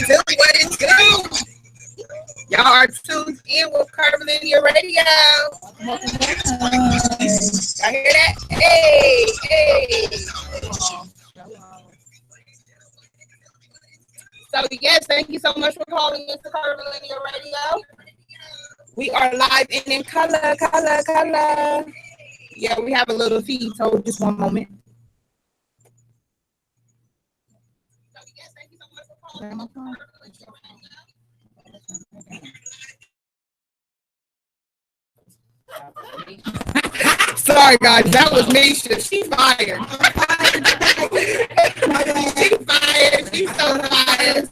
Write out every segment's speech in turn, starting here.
do? What it do? Y'all are tuned in with Curvilinear Radio. Y'all hear that? Hey. So yes, thank you so much for calling into Curvilinear Radio. We are live and in color. Yeah, we have a little feed, so just one moment. So yes, thank you so much for calling. Sorry, guys, that was Misha. She fired. She fired. She's so fired.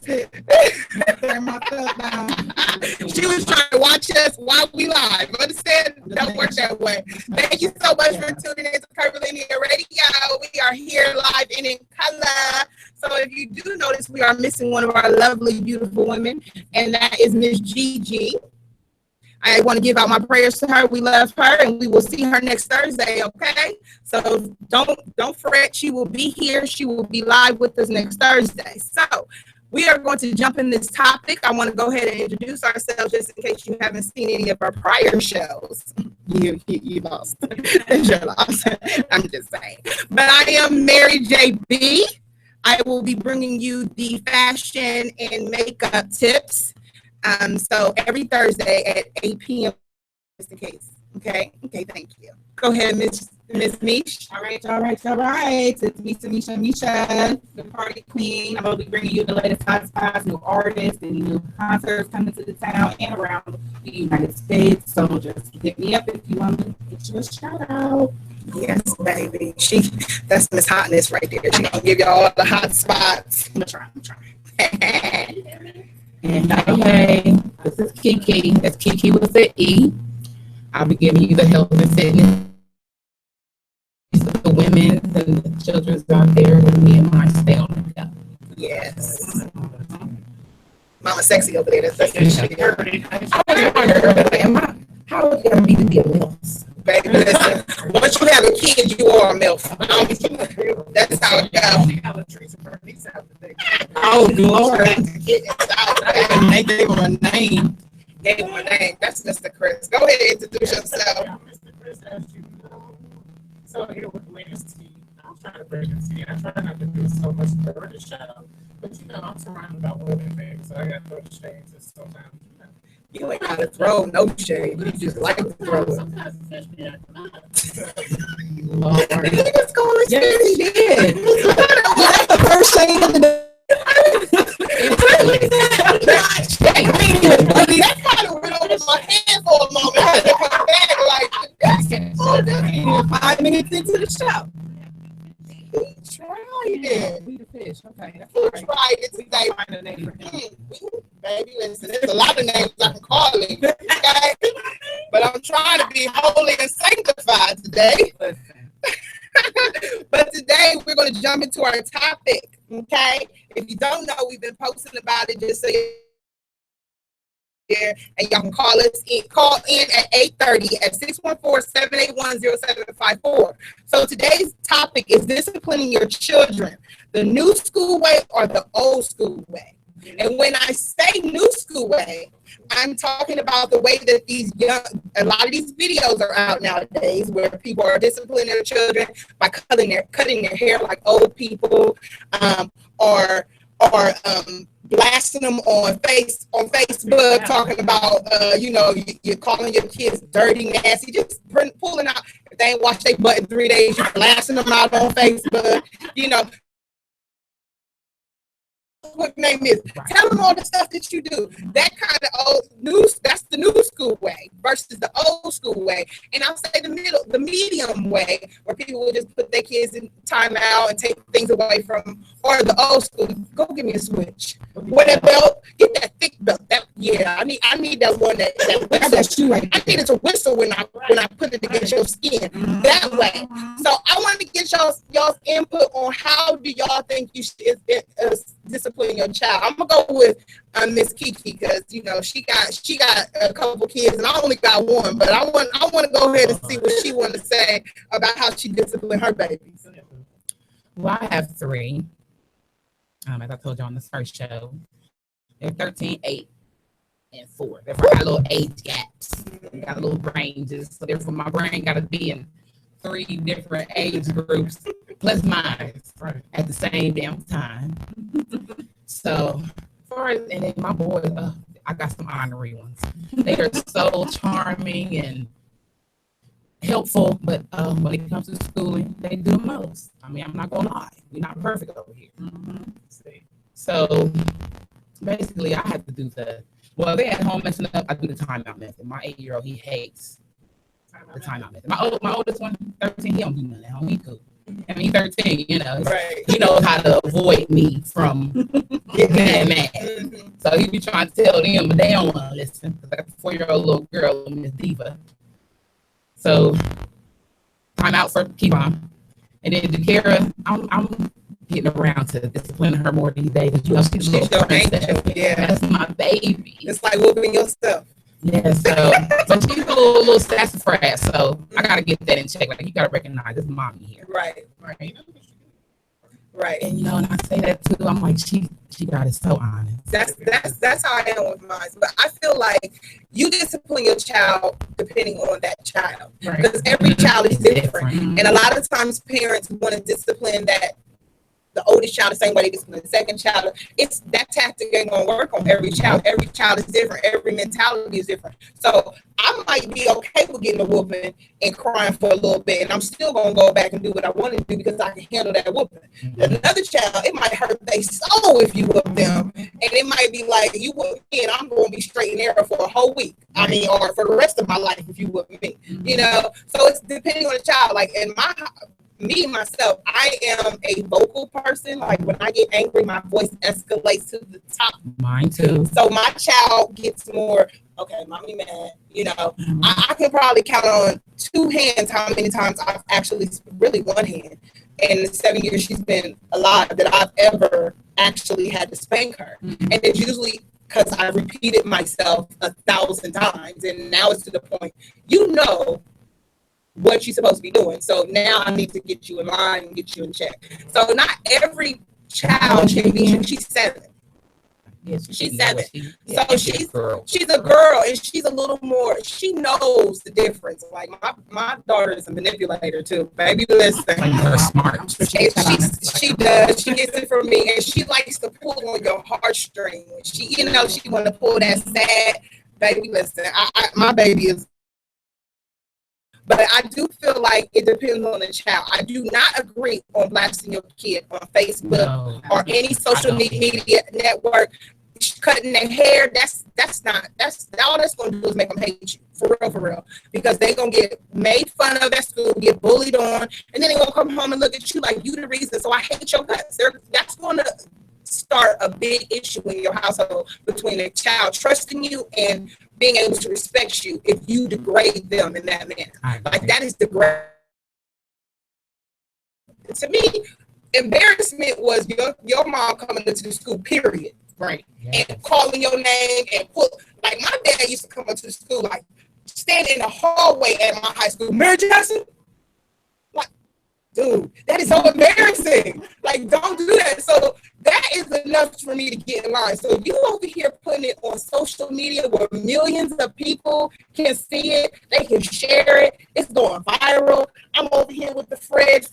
She was trying to watch us while we live. Understand? Don't work that way. Thank you so much for tuning in to Curvilinear Radio. We are here live and in color. So if you do notice, we are missing one of our lovely, beautiful women, and that is Miss Gigi. I want to give out my prayers to her. We love her, and we will see her next Thursday, okay? So don't fret. She will be here. She will be live with us next Thursday. So we are going to jump in this topic. I want to go ahead and introduce ourselves just in case you haven't seen any of our prior shows. You lost. You're lost. I'm just saying. But I am Mary JB. I will be bringing you the fashion and makeup tips. So every Thursday at 8 p.m. is the case. Okay, thank you. Go ahead, Miss Mish. All right. It's Misha, the party queen. I'm going to be bringing you the latest hot spots, new artists, and new concerts coming to the town and around the United States. So just hit me up if you want to get you a shout out. Yes, baby. That's Miss Hotness right there. She's going to give you all the hot spots. I'm trying. And hey, this is Kiki. That's Kiki with the E. I'll be giving you the health and fitness for the women and the children out there with me and my stay on the go. Yes. Mama Sexy over there. That's good shit. How would you be to be a MILF? Baby, listen, once you have a kid, you are a MILF. That's how it goes. Oh, Lord. They gave him a name. That's Mr. Chris. Go ahead and introduce yourself. Mr. Chris, as you know. So here with Lance T. I'm trying to bring it to you. I try not to do so much for the show. But you know, I'm surrounded by women things, so I got to throw the shades sometimes. You ain't got to throw no shade. You just like to throw it. Sometimes the fish be acting up. Lord. You just call it shade. Yes, he did. That's the first shade of the day. That kind of went over my head for a moment. I had to come back like 5 minutes into the show. He tried it. We the fish. Okay. He tried it today. Baby, listen, there's a lot of names I can call him. Okay? But I'm trying to be holy and sanctified today. But today we're going to jump into our topic. Okay? If you don't know, we've been posting about it just so here, and y'all can call in at 8:30 at 614-781-0754. So today's topic is disciplining your children, the new school way or the old school way. And when I say new school way, I'm talking about the way that a lot of these videos are out nowadays where people are disciplining their children by cutting their hair like old people, or blasting them on Facebook, talking about, you're calling your kids dirty, nasty, just pulling out. If they ain't washed their butt in 3 days, you're blasting them out on Facebook, what name is. Tell them all the stuff that you do. That kind of old news, that's the new school way versus the old school way. And I'll say the medium way, where people will just put their kids in timeout and take things away from, or the old school. Go give me a switch. With that belt, get that thick belt. I need that one that whistle. I need it to whistle when I put it against your skin. That way. So I want to get y'all's input on how do y'all think you should discipline your child. I'm gonna go with Miss Kiki because she got a couple kids and I only got one, but I want to go ahead and see what she want to say about how she disciplined her babies. Well, I have 3. As I told you on this first show, They're 13, 8, and 4. Therefore, I got little age gaps. I got little ranges. So therefore, my brain got to be in 3 different age groups plus mine at the same damn time. So, as far as, and then my boys, I got some honorary ones. They are so charming and helpful, but when it comes to schooling, they do the most. I mean, I'm not gonna lie, we're not perfect over here. So basically, I have to do they at home messing up. I do the timeout method. My 8-year-old, he hates the timeout method. My oldest one, 13, he don't do nothing at home. He cool. I mean, 13, he knows how to avoid me from getting mad. So he be trying to tell them, but they don't want to listen. Because I got a 4-year-old little girl, Miss Diva. So time out for Kevon. And then Dakara, I'm getting around to disciplining her more these days. You know, she's a little princess. Yeah. That's my baby. It's like whooping yourself. Yeah, so but she's a little sassafras, so I gotta get that in check. Like, you gotta recognize this mommy here. Right. And you know, and I say that too. I'm like, she got it so honest. That's how I am with mine. But I feel like you discipline your child depending on that child, because every child is different. And a lot of times parents want to discipline the oldest child the same way they discipline the second child. It's that tactic ain't gonna work on every child. Every child is different. Every mentality is different. So I might be okay with getting a whooping and crying for a little bit, and I'm still gonna go back and do what I want to do because I can handle that whooping. Another child, it might hurt their soul if you whoop them, and it might be like, you whoop me and I'm gonna be straight and narrow for a whole week. I mean, or for the rest of my life if you whoop me. You know, so it's depending on the child. Like in myself, I am a vocal person. Like when I get angry, my voice escalates to the top. Mine too. So my child gets more, okay, mommy mad. You know, I can probably count on 2 hands how many times I've actually, really 1 hand, in the 7 years she's been alive, that I've ever actually had to spank her. And it's usually because I repeated myself 1,000 times, and now it's to the point, you know what you're supposed to be doing. So now I need to get you in line and get you in check. So not every child can be, she's 7. Yes, she's 7. So she's a girl, and she's a little more, she knows the difference. Like my daughter is a manipulator too. Baby, listen. Her smart. She does. She gets it from me, and she likes to pull on your heartstrings. She want to pull that sad. Baby, listen. My baby is. But I do feel like it depends on the child. I do not agree on blasting your kid on Facebook or any social media network, cutting their hair. That's all that's going to do is make them hate you, for real. Because they're going to get made fun of at school, get bullied on, and then they're going to come home and look at you like you the reason. So I hate your guts. That's going to start a big issue in your household between a child trusting you and being able to respect you if you degrade them in that manner. Like, that is degrade. To me, embarrassment was your mom coming into the school, period. Right. Yes. And calling your name and like my dad used to come into the school, like stand in the hallway at my high school, Mary Jackson. Like, dude, that is so embarrassing. Like, don't do that. So that is enough for me to get in line. So you over here putting it on social media where millions of people can see it, they can share it, it's going viral. I'm over here with the Fred,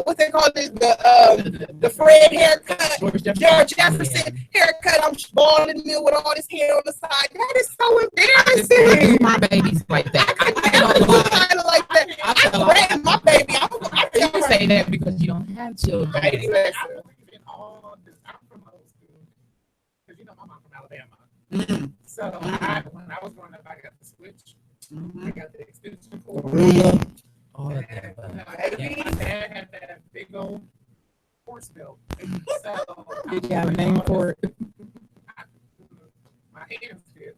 what's they call this? The Fred haircut, George Jefferson haircut. I'm bald in the middle with all this hair on the side. That is so embarrassing. I do my babies like that. I do like that. I grab my baby. You say that because you don't have children. So when I was growing up, I got the switch. I got the extension cord. My dad had that big old horse belt. So did you have a name for it? My hands did.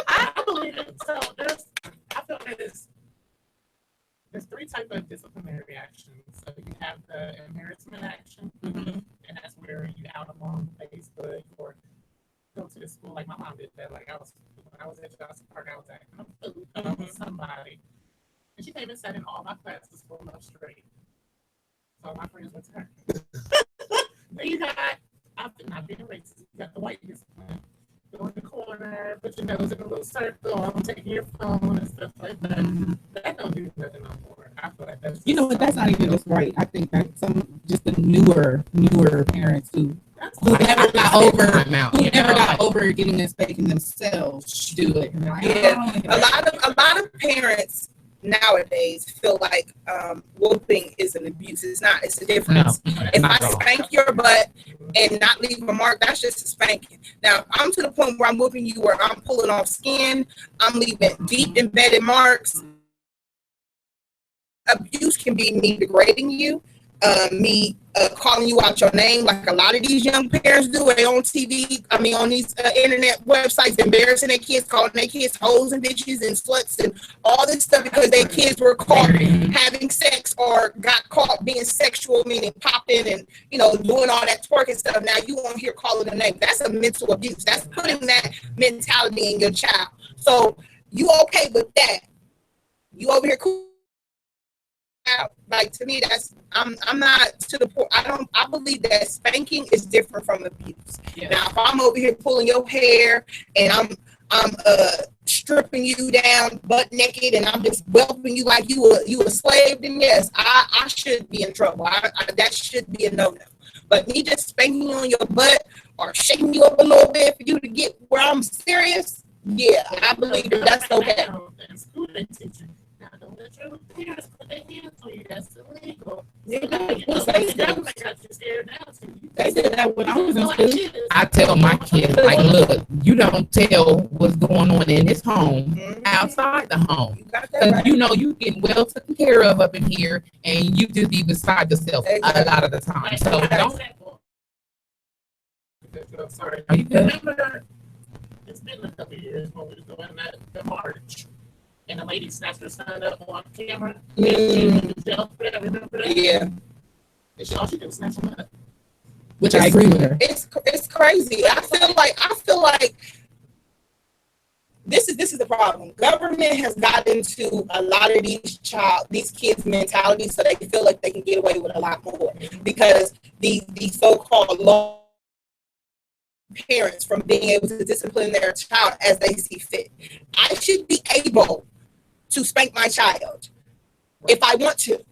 I believe it. So I feel there's 3 types of disciplinary actions. So you have the embarrassment action, and that's where you out them on Facebook or go to the school. Like my mom did that. Like when I was at Johnson Park, I was acting a fool with somebody, and she came and sat in all my classes for a month straight. So my friends went to her. Then you got, I not being racist. You got the white discipline. Go in the corner, put your nose in a little circle, I'm taking your phone and stuff like that. That don't do nothing no more. I feel like that's That's not even just right. I think that just the newer parents who never got over getting and spanking themselves do it. Yeah, a lot of parents nowadays feel like whooping is an abuse. It's not. It's a difference. If I spank your butt and not leave a mark, that's just a spanking. Now, I'm to the point where I'm whooping you, where I'm pulling off skin, I'm leaving deep embedded marks. Abuse can be me degrading you, me calling you out your name, like a lot of these young parents do. They on TV, on these internet websites, embarrassing their kids, calling their kids hoes and bitches and sluts and all this stuff because their kids were caught having sex or got caught being sexual, meaning popping and doing all that twerking stuff. Now you on here calling them name. That's a mental abuse. That's putting that mentality in your child. So you okay with that? You over here cool? Like, to me, that's I'm not to the point. I believe that spanking is different from abuse. Yeah. Now, if I'm over here pulling your hair and I'm stripping you down butt naked and I'm just whelping you like you a slave, then yes, I should be in trouble. That should be a no-no. But me just spanking you on your butt or shaking you up a little bit for you to get where I'm serious, yeah, I believe that's okay. Don't let your parents put their hands on you. That's illegal. They did that when I was in school. I tell my kids, like, look, you don't tell what's going on in this home outside the home. Because you getting well taken care of up in here, and you just be beside yourself a lot of the time. So don't. Sorry. Are you good? It's been a couple of years when we were doing the march. And the lady snatched her son up on camera. Yeah. And she didn't snatch him up. Which I agree with her. It's crazy. I feel like this is the problem. Government has gotten into a lot of these kids' mentalities, so they feel like they can get away with a lot more because the so-called law parents from being able to discipline their child as they see fit. I should be able to spank my child if I want to,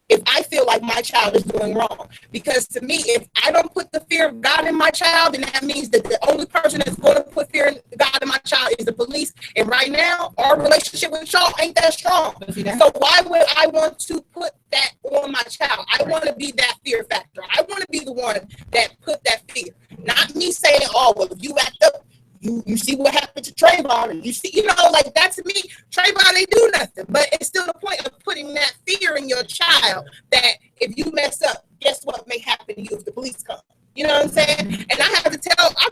if I feel like my child is doing wrong. Because to me, if I don't put the fear of God in my child, then that means that the only person that's going to put fear of God in my child is the police. And right now, our relationship with y'all ain't that strong. So why would I want to put that on my child? I want to be that fear factor. I want to be the one that put that fear. Not me saying, oh, well, if you act up, you see what happened to Trayvon, and you see, like that to me, Trayvon ain't do nothing. But it's still the point of putting that fear in your child that if you mess up, guess what may happen to you if the police come. You know what I'm saying? And I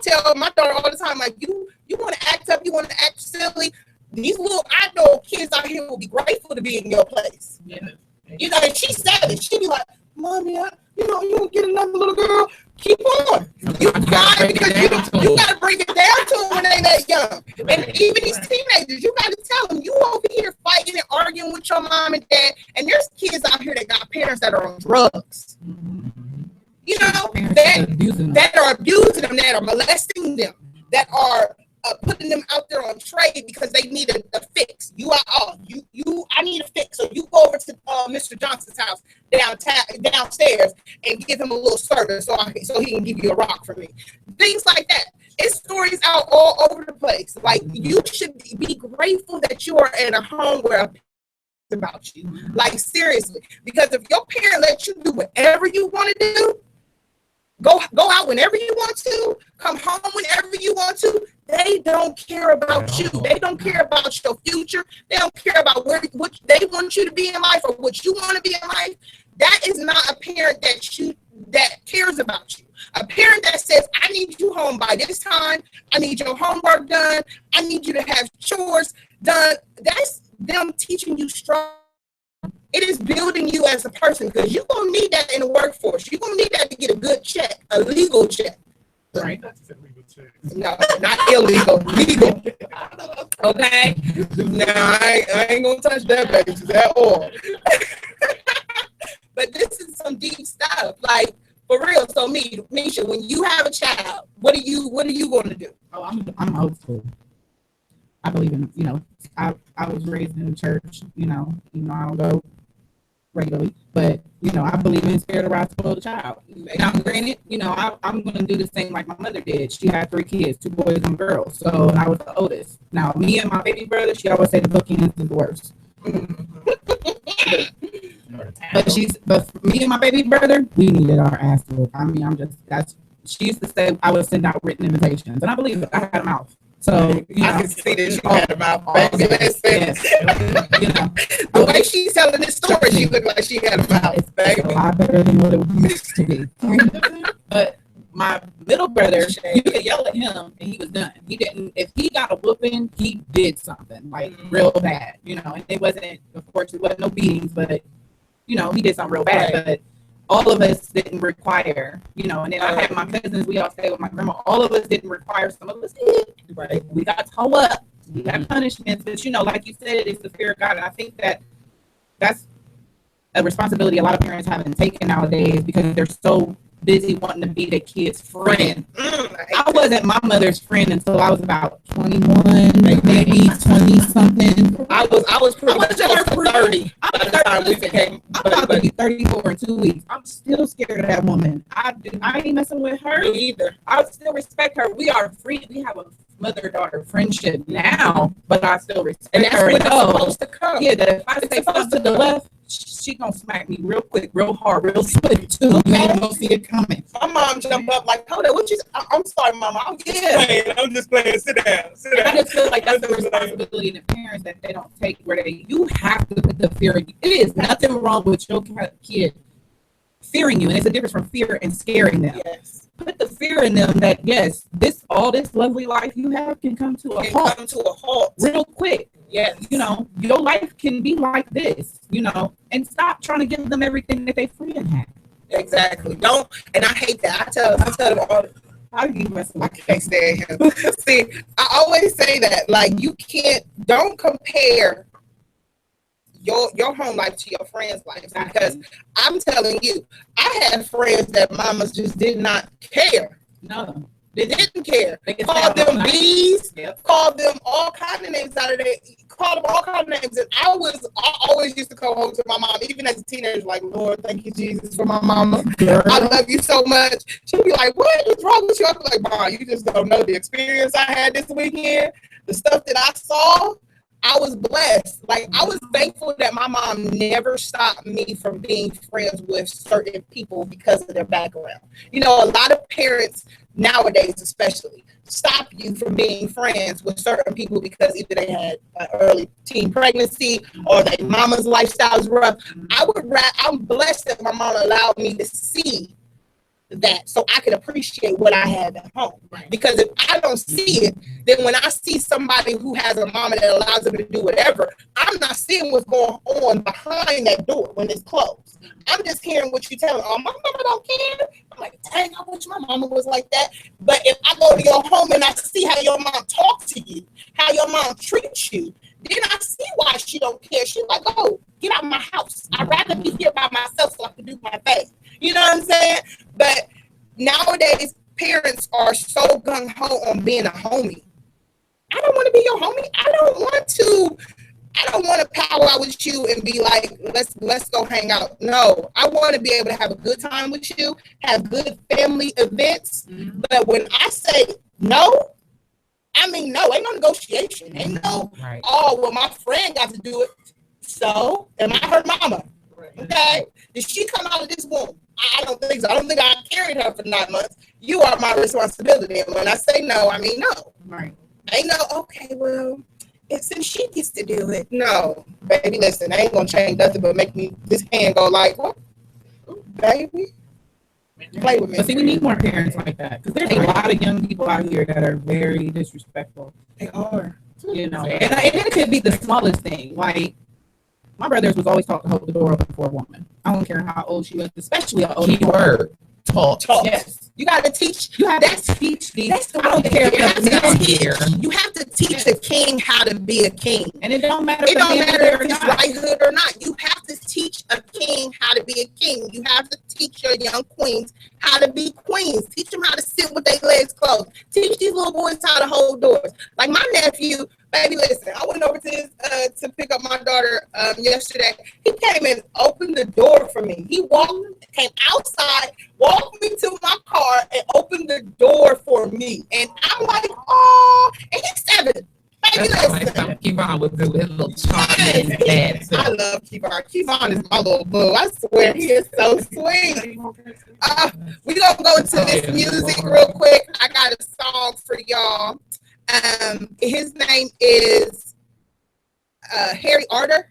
tell my daughter all the time, like, you want to act up, you want to act silly. I know kids out here will be grateful to be in your place. Yeah. And she's 7. She be like, Mommy, you don't get another little girl. Keep on. You got to bring it down to them when they're that young. And even these teenagers, you got to tell them, you over here fighting and arguing with your mom and dad, and there's kids out here that got parents that are on drugs. That are abusing them, that are molesting them, that are putting them out there on trade because they need a fix. I need a fix. So you go over to Mr. Johnson's house downstairs and give him a little service so he can give you a rock for me. Things like that. It's stories out all over the place. Like, you should be grateful that you are in a home where about you. Like, seriously. Because if your parent lets you do whatever you want to do, go out whenever you want to, come home whenever you want to, they don't care about you. They don't care about your future. They don't care about what they want you to be in life or what you want to be in life. That is not a parent that cares about you. A parent that says, I need you home by this time. I need your homework done. I need you to have chores done. That's them teaching you strong. It is building you as a person because you're going to need that in the workforce. You're going to need that to get a good check, a legal check. Right? No, not illegal, legal. Okay? No, I ain't going to touch that basis at all. But this is some deep stuff. Like, For real. So Misha, when you have a child, what are you going to do? Oh, I'm old school. I believe in, I was raised in the church, I don't go regularly, but I believe in spirit of right to spoil the child. Now, granted, I'm going to do the same like my mother did. She had 3 kids, 2 boys, 1 girl. So I was the oldest. Now, me and my baby brother, she always said the bookends is the worst. But me and my baby brother, we needed our ass whooped. I mean, she used to say I would send out written invitations, and I believe it. I had a mouth. So, I can see that you had a mouth. Baby, listen. The way she's telling this story, she looked like she had a mouth. It's a lot better than what it used to be. But my middle brother, you could yell at him and he was done. He didn't. If he got a whooping, he did something like real bad. And it wasn't. Of course, it wasn't no beatings, but he did something real bad. Right. But all of us didn't require, and then I had my cousins, we all stayed with my grandma. All of us didn't require, some of us did. Right. We got toe up, we got punishments, but like you said, it's the fear of God. And I think that's a responsibility a lot of parents haven't taken nowadays because they're so busy wanting to be their kid's friend. I wasn't my mother's friend until I was about 21, maybe 20 something. I was pretty much close to 30 by the time we became. I'm about to be 34 in 2 weeks. I'm still scared of that woman. I ain't messing with her either. I still respect her. We are free. We have a mother-daughter friendship now, but I still respect her. And that's when it's supposed to come. Yeah, that if I say something to the left, she gonna smack me real quick, real hard, real swift too. Okay. You ain't gonna see it coming. My mom jumped up like, hold on, what you? I'm sorry, Mama. I'm just playing. Sit down. I just feel like that's the responsibility of the parents that they don't take. You have to put the fear. It is nothing wrong with your kid fearing you, and it's a difference from fear and scaring them. Yes. Put the fear in them that yes, all this lovely life you have can come to a halt real quick. Yes. Your life can be like this, and stop trying to give them everything that they friend have. Exactly. Don't, and I hate that. I tell them all, I can't stand him. See, I always say that, like, don't compare your home life to your friends' lives, because I'm telling you, I had friends that mamas just did not care. No. They didn't care. They called them bees, called them all kinds of names out of there, called them all kinds of names. And I always used to come home to my mom, even as a teenager, like, Lord, thank you, Jesus, for my mama. I love you so much. She'd be like, what is wrong with you? I'd be like, Mom, you just don't know the experience I had this weekend, the stuff that I saw. I was blessed. Like, I was thankful that my mom never stopped me from being friends with certain people because of their background. A lot of parents nowadays especially stop you from being friends with certain people because either they had an early teen pregnancy or their mama's lifestyle is rough. I'm blessed that my mom allowed me to see that so I could appreciate what I have at home. Right. Because if I don't see it, then when I see somebody who has a mama that allows them to do whatever, I'm not seeing what's going on behind that door when it's closed. I'm just hearing what you're telling. Oh, my mama don't care. I'm like, dang, I wish my mama was like that. But if I go to your home and I see how your mom talks to you, how your mom treats you, then I see why she don't care. She's like, oh, get out of my house. I'd rather be here by myself so I can do my thing. You know what I'm saying? But nowadays, parents are so gung-ho on being a homie. I don't want to be your homie. I don't want to powwow out with you and be like, let's go hang out. No, I want to be able to have a good time with you, have good family events. Mm-hmm. But when I say no, I mean no. Ain't no negotiation. Ain't no, well, my friend got to do it. So, am I her mama? Okay? Did she come out of this womb? I don't think so. I don't think I carried her for 9 months. You are my responsibility. And when I say no, I mean no. Right. Ain't no, okay, well, since she gets to do it. No, baby, listen, I ain't going to change nothing but make me, this hand go like, what? Ooh, baby, play with me. But see, we need more parents like that. Because there's a lot of young people out here that are very disrespectful. They are. And it could be the smallest thing. Like, my brothers was always taught to hold the door open for a woman. I don't care how old she was, especially an old word. Talk. Yes. You got to teach. You have to teach these. I don't care. You have to teach a king how to be a king. And it don't matter. It don't matter if he's right hood or not. You have to teach teach a king how to be a king. You have to teach your young queens how to be queens. Teach them how to sit with their legs closed. Teach these little boys how to hold doors. Like my nephew, baby, listen, I went over to his to pick up my daughter yesterday. He came and opened the door for me. He came outside, walked me to my car, and opened the door for me. And I'm like, oh, and he's 7. Baby, listen. Kevon with his little charming dad. I love Kevon. Kevon is my little boo. I swear, he is so sweet. We're going to go into this music real quick. I got a song for y'all. His name is Harry Arter.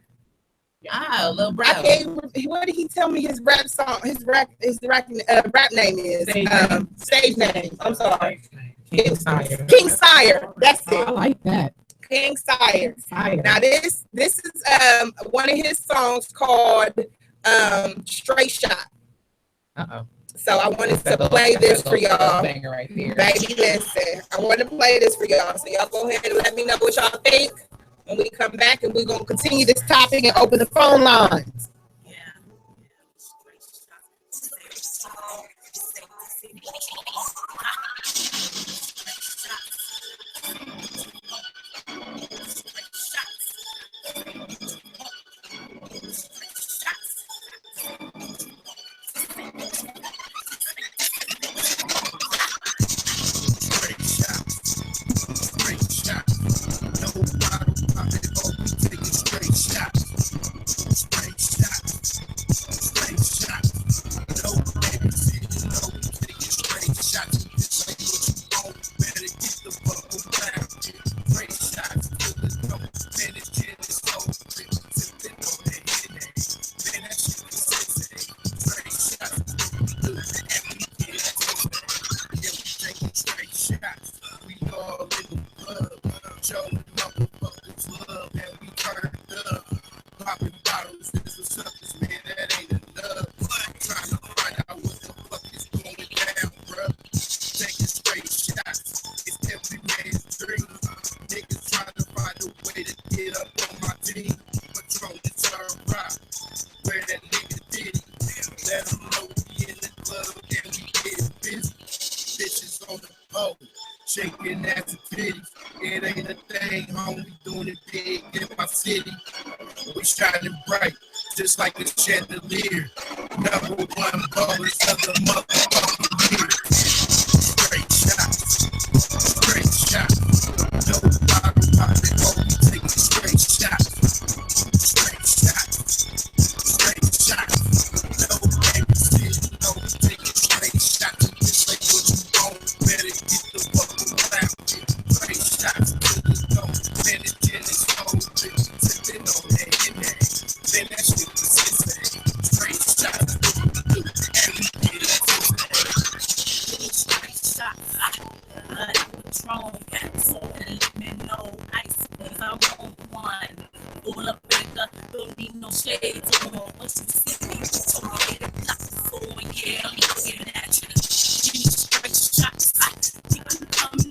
Little brother. What did he tell me his rap song? His rap name is stage name. I'm sorry. King Sire. King Sire. That's it. I like that. King Sire. Now this is one of his songs called Straight Shot. So I wanted to play this for y'all. Right here. Baby, listen. I want to play this for y'all. So y'all go ahead and let me know what y'all think when we come back, and we're going to continue this topic and open the phone lines. Shaking ass and titties. It ain't a thing, homie. Doing it big in my city. We shining bright, just like a chandelier. Number one ballers of the motherfucking year. Straight shots, straight shots. No bottle popping, homie. Taking straight shots, straight shots, straight shots. No babysit, no taking straight shots. Just like what you want, better get the fuck around. Straight shots to the dome, man, it's getting cold. Sipping on that in there, man, that shit was insane. Straight shots, and we get it to straight shots. Patron, so let me know ice, cause I want one. Pull up bigger, don't need no shades on. Once you see me, so I'll get it blocked. So yeah, I'm looking at you. Straight shots, I'm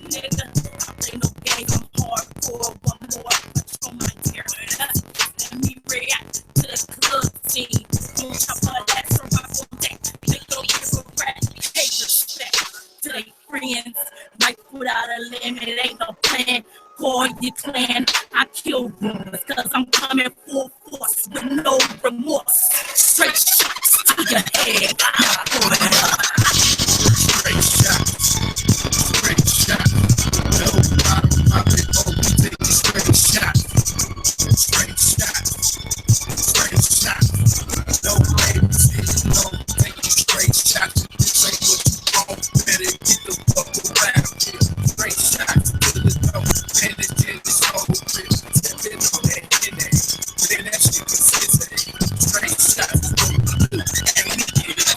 nigga. I play no game, I'm hardcore. One more Patron, my dear. Let me react to the club scene. Don't chop all that, so I won't take. They go here for rat, pay respect to they friends. Might put out a limit, it ain't no plan. Call your clan, I kill rumors, cause I'm coming full force with no remorse. Straight shots to your head, now pull it up. Straight shots, straight shots. No bottom popping, oh, we take straight shots. Straight shots, straight shots. No babysit, no taking straight shots. This ain't what you want, better get the fuck around here. Straight shots to the dome, man, it's getting so real. Stepping on that in there, man, that shit was insane. Straight shots, and we get it.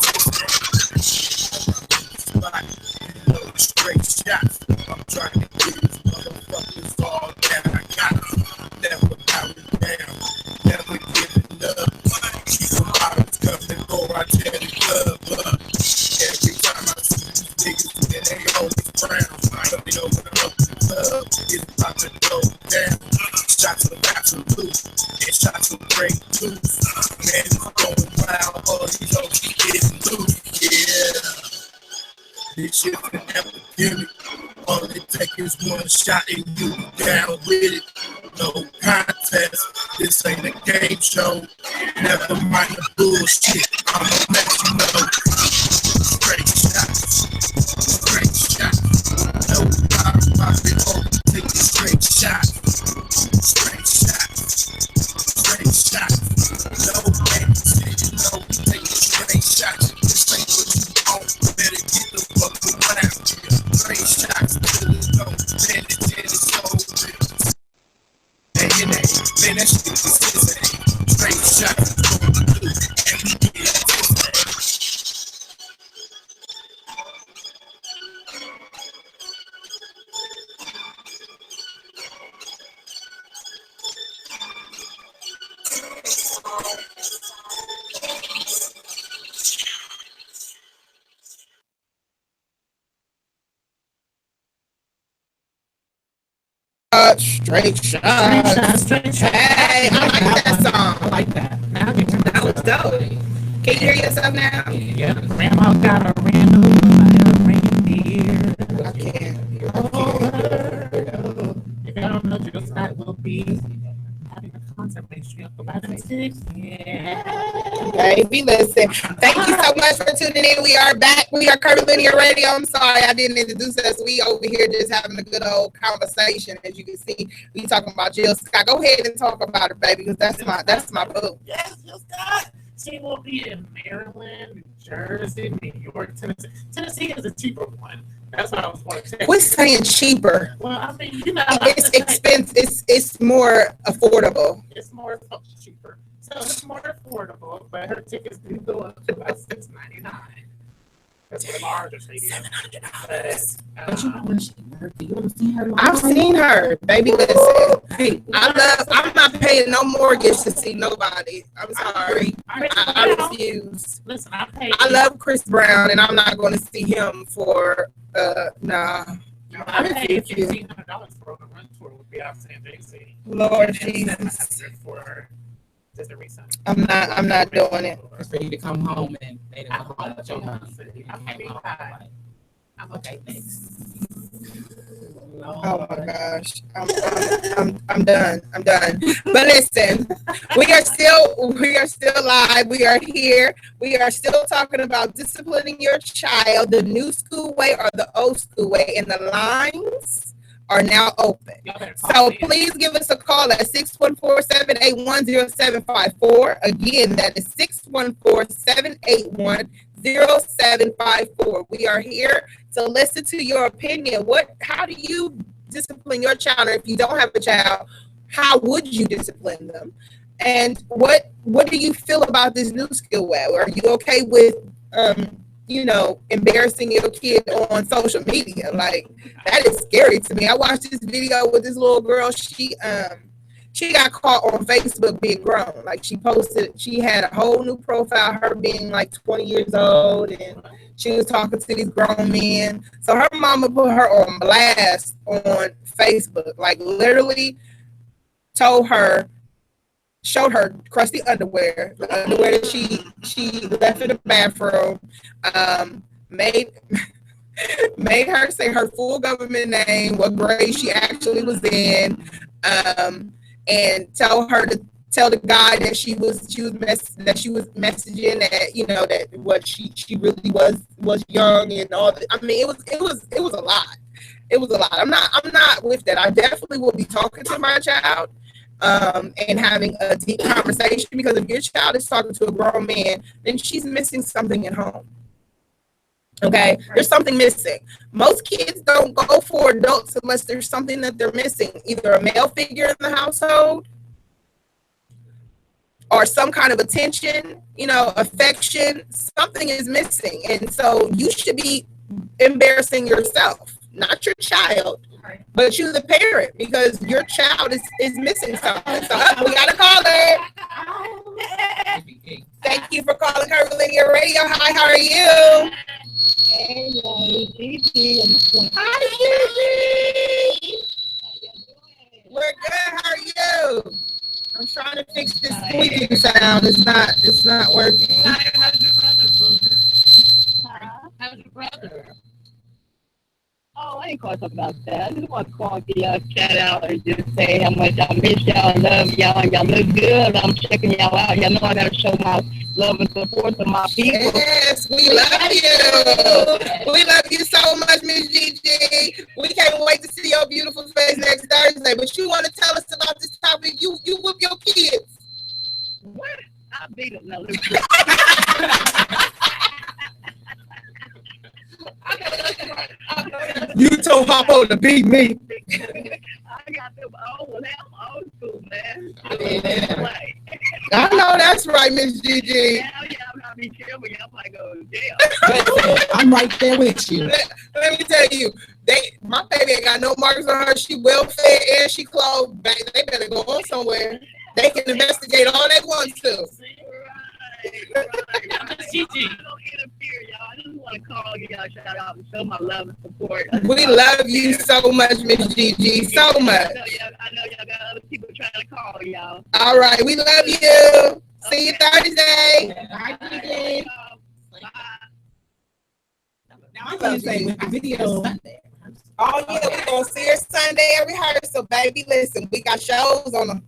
This shit's an epidemic. All it takes is one shot and you down with it. No contest. This ain't a game show. Never mind the bullshit. I'ma let you know. Straight shots. Straight shots. No problem. I've been over. Take a straight shot. Straight shots. Straight shots. No babysitting. No, take a straight shot. This ain't what you want. Better get the fuck around here. Straight shots. No, man, it's so real. Man, that shit is insane. Straight shots. And we get it. Straight shots. Hey, I like that song. I like that. Now That was dope. Can you hear yourself now? Yeah, grandma got a reindeer. I can't. If y'all don't know, Jill Scott will be having a concert next year for about 6. Yeah. Baby, listen. Thank you so much for tuning in. We are back. We are Curvilinear Radio. I'm sorry I didn't introduce us. We over here just having a good old conversation. As you can see, we talking about Jill Scott. Go ahead and talk about her, baby, because that's my boo. Yes, Jill Scott. She will be in Maryland, New Jersey, New York, Tennessee. Tennessee is a cheaper one. That's what I was going to say. We're saying cheaper. Well, I mean, you know, It's expensive. It's more affordable. It's more cheaper. So it's more affordable, but her tickets do go up to about $699. That's the larger stadium. $700. But you know when she worked, you ever seen her? I've seen her, baby. Listen, I'm not paying no mortgage to see nobody. I'm sorry. I refuse. Listen, I love Chris Brown, and I'm not going to see him for nah. I paid $1,500 for a run tour with Beyonce and Jay-Z. Lord Jesus. For just a reason. I'm not doing it. It's for you to come home and they don't know how your house. I'm okay, thanks. Oh my gosh, I'm done. But listen, we are still live. We are here. We are still talking about disciplining your child, the new school way or the old school way, and the lines are now open. So please give us a call at 614-781-0754. Again, that is 614-781-0754. We are here to listen to your opinion. How do you discipline your child? Or if you don't have a child, how would you discipline them? And what do you feel about this new skill way? Are you okay with embarrassing your kid on social media? Like, that is scary to me. I watched this video with this little girl. She got caught on Facebook being grown. Like, she had a whole new profile, her being like 20 years old, and she was talking to these grown men. So her mama put her on blast on Facebook, like literally showed her crusty underwear, the underwear that she left in the bathroom, made her say her full government name, what grade she actually was in, and tell the guy that she was messaging that, that what she really was young and all that. I mean, it was a lot. It was a lot. I'm not with that. I definitely will be talking to my child. And having a deep conversation, because if your child is talking to a grown man, then she's missing something at home. Okay, there's something missing. Most kids don't go for adults unless there's something that they're missing, either a male figure in the household or some kind of attention, affection. Something is missing, and so you should be embarrassing yourself, not your child. But you, the parent, because your child is missing something. So we got to call her. Thank you for calling Curvilinear Radio. Hi, how are you? Hello, Gigi. Hi, Gigi. We're good. How are you? I'm trying to fix this squeaking sound. It's not working. How's your brother? How's your brother? ain't gonna talk about that. I just want to call y'all, shout out, and just say how much I miss y'all, love y'all, and y'all look good. I'm checking y'all out. Y'all know I gotta show my love and support to my people. Yes, we love you. We love you so much, Miss Gigi. We can't wait to see your beautiful face next Thursday. But you want to tell us about this topic? You whoop your kids. What? I beat them. No, You told Hoppo to beat me. I got them old school, man. I know that's right, Miss Gigi. Now y'all gotta be careful. Y'all might go to jail. I'm right there with you. Let me tell you, my baby ain't got no marks on her. She well fed and she clothed. They better go on somewhere. They can investigate all they want to. Right. Gigi. I don't interfere, y'all. I just want to call y'all, shout out, and show my love and support. We love you so much, Miss Gigi, so much. I know y'all got other people trying to call y'all. All right, we love you. See you Thursday. Bye, Gigi. Bye. Now I'm gonna say with the video. Oh yeah, we're gonna see her Sunday at rehearsal, baby. Listen, we got shows on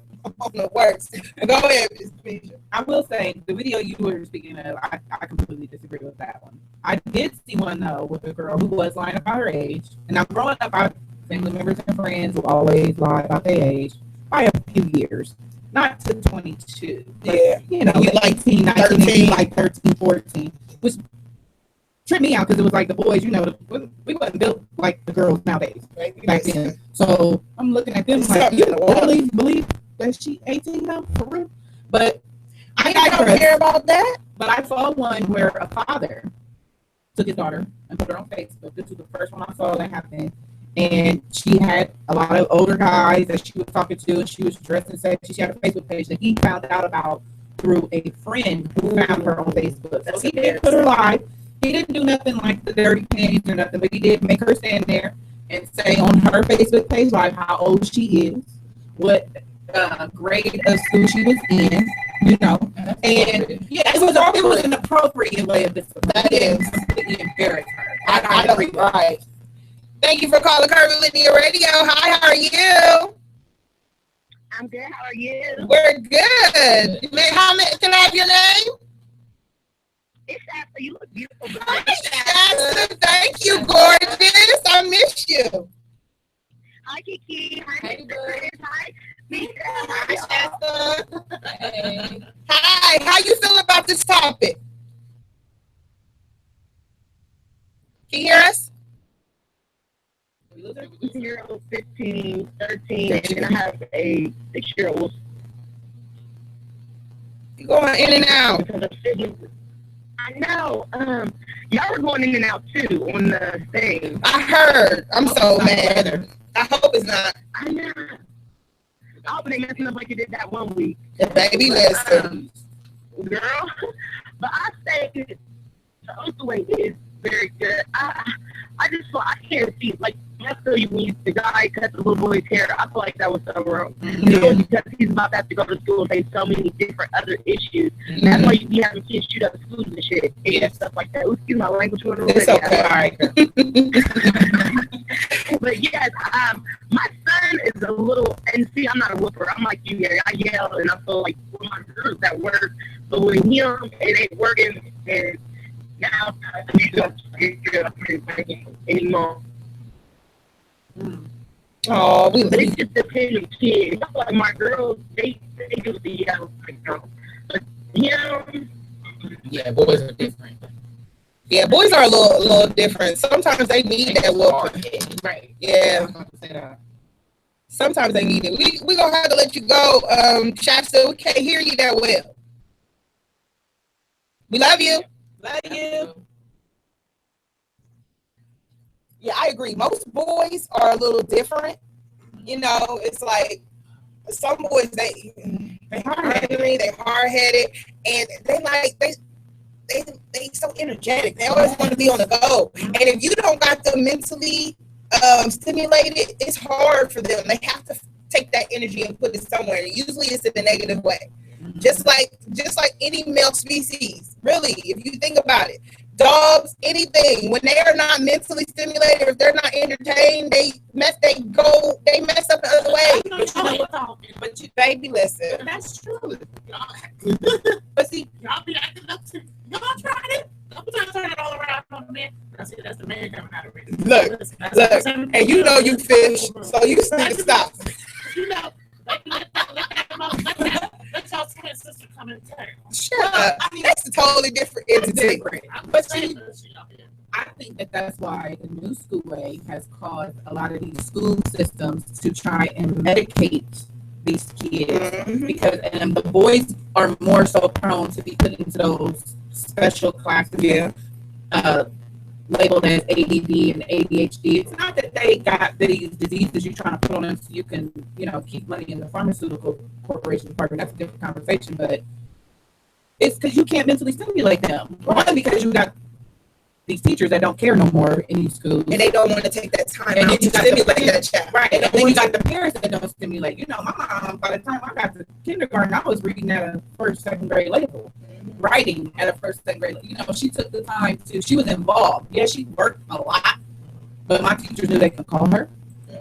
the works. Go ahead, Miss Misha. I will say the video you were speaking of, I completely disagree with that one. I did see one though with a girl who was lying about her age. And now growing up, I have family members and friends who always lie about their age by a few years. Not to 22. But, Yeah. you know, You like 18, 19, 13. maybe like 13, 14. Which tripped me out because it was like the boys, you know, we wasn't built like the girls nowadays back then. So I'm looking at them like, you really believe that she 18 now for real? But I don't care about that. But I saw one where a father took his daughter and put her on Facebook. This was the first one I saw that happen. And she had a lot of older guys that she was talking to, and she was dressed and sexy. She had a Facebook page that he found out about through a friend who found her on Facebook. So he did put her live. He didn't do nothing like the dirty panties or nothing, but he did make her stand there and say on her Facebook page live how old she is, what grade of school she was in, you know, and yeah, it was an appropriate way of discipline. That is completely embarrassing her. I agree. Right. Thank you for calling Curvilinear Radio. Hi, how are you? I'm good. How are you? We're good. Can I have your name? It's Shasta. You look beautiful. Hi, Shasta. Thank you, gorgeous. I miss you. Hi, Kiki. Hi, Hey, Chris. Hi, Misha. Hi, Shasta. Hey. Hi, how you feel about this topic? Can you hear us? 0, 15, 13, and then I have a 6-year-old. You going in and out. Because I know. Y'all were going in and out too on the thing. I heard. I'm so mad. I hope it's not. I know. I hope they messing up like you did that one week. Baby, listen. Girl. But I say the other way is very good. I just feel I can't see, like, I feel you when the guy cut the little boy's hair. I feel like that was so wrong. You know, because he's about to have to go to school and face so many different other issues. Mm-hmm. That's why you be having kids shoot up schools and shit and stuff like that. Excuse my language. It's okay. But yes, my son is a little, and see, I'm not a whooper. I'm like you, Gary. I yell and I feel like my girls at work, but with him, it ain't working. And now I need to get anymore. Oh, but it just depends on kids. I feel like my girls, they do the yell, but him. Yeah, boys are different. Yeah, boys are a little different. Sometimes they need that whooping. Right. Yeah. Sometimes they need it. We gonna have to let you go, Shasta. We can't hear you that well. We love you. Love you. Yeah, I agree. Most boys are a little different. You know, it's like some boys they hard-headed, and they so energetic. They always want to be on the go. And if you don't got them mentally stimulated, it's hard for them. They have to take that energy and put it somewhere. And usually it's in a negative way. Just like any male species, really, if you think about it, dogs, anything. When they are not mentally stimulated, if they're not entertained, they mess up the other way. But you, Baby, listen. that's true. But see, y'all be acting up to y'all tried it. I'm trying to turn it all around on the man. I said that's the man coming out of it. Look, and you know you fish, so you need to stop. You know, let y'all twin sister come and tell. Shut up. I mean, that's a totally different entity. But see, I think that's why the new school way has caused a lot of these school systems to try and medicate these kids because the boys are more so prone to be put into those special classes labeled as ADD and ADHD. It's not that they got these diseases you're trying to put on them so you can, keep money in the pharmaceutical corporation department. That's a different conversation, but it's because you can't mentally stimulate them. One, because you got these teachers that don't care no more in these schools. And they don't want to take that time and out to stimulate that child. Right. And then you got the parents that don't stimulate. My mom, by the time I got to kindergarten, I was reading at a first, second grade level. Writing at a first, second grade level. She took the time she was involved. Yeah, she worked a lot, but my teachers knew they could call her.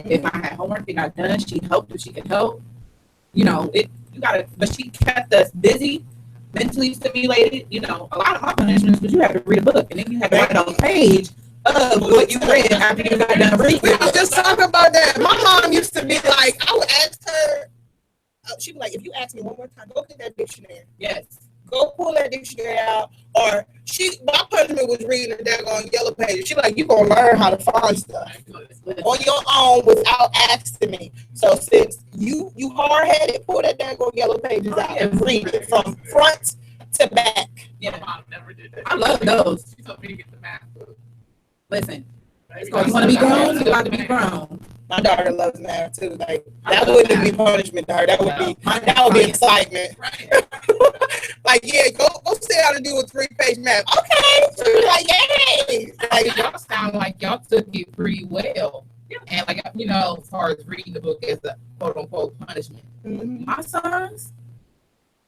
If I had homework that got done, she helped if she could help. But she kept us busy, mentally stimulated. A lot of my punishments was you had to read a book and then you had to write on a page of what you read after you got done reading. We was just talking about that. My mom used to be like, I would ask her, she'd be like, if you ask me one more time, go get that dictionary. Yes. Go pull that dictionary out. Or my punishment was reading the daggone yellow pages. She like, you gonna learn how to find stuff on your own without asking me. So since you hard headed, pull that daggone yellow pages out and read it from front to back. Yeah, Mom never did that. I love those. She told me to get the math book. Listen, you want to be grown? You got to be grown. My daughter loves math too. Like that wouldn't be punishment to her. That would be excitement. Like, yeah, go sit down and do a 3-page math. Okay. So you're like, yay. Like, y'all sound like y'all took it pretty well. And like, as far as reading the book as a quote unquote punishment. My sons,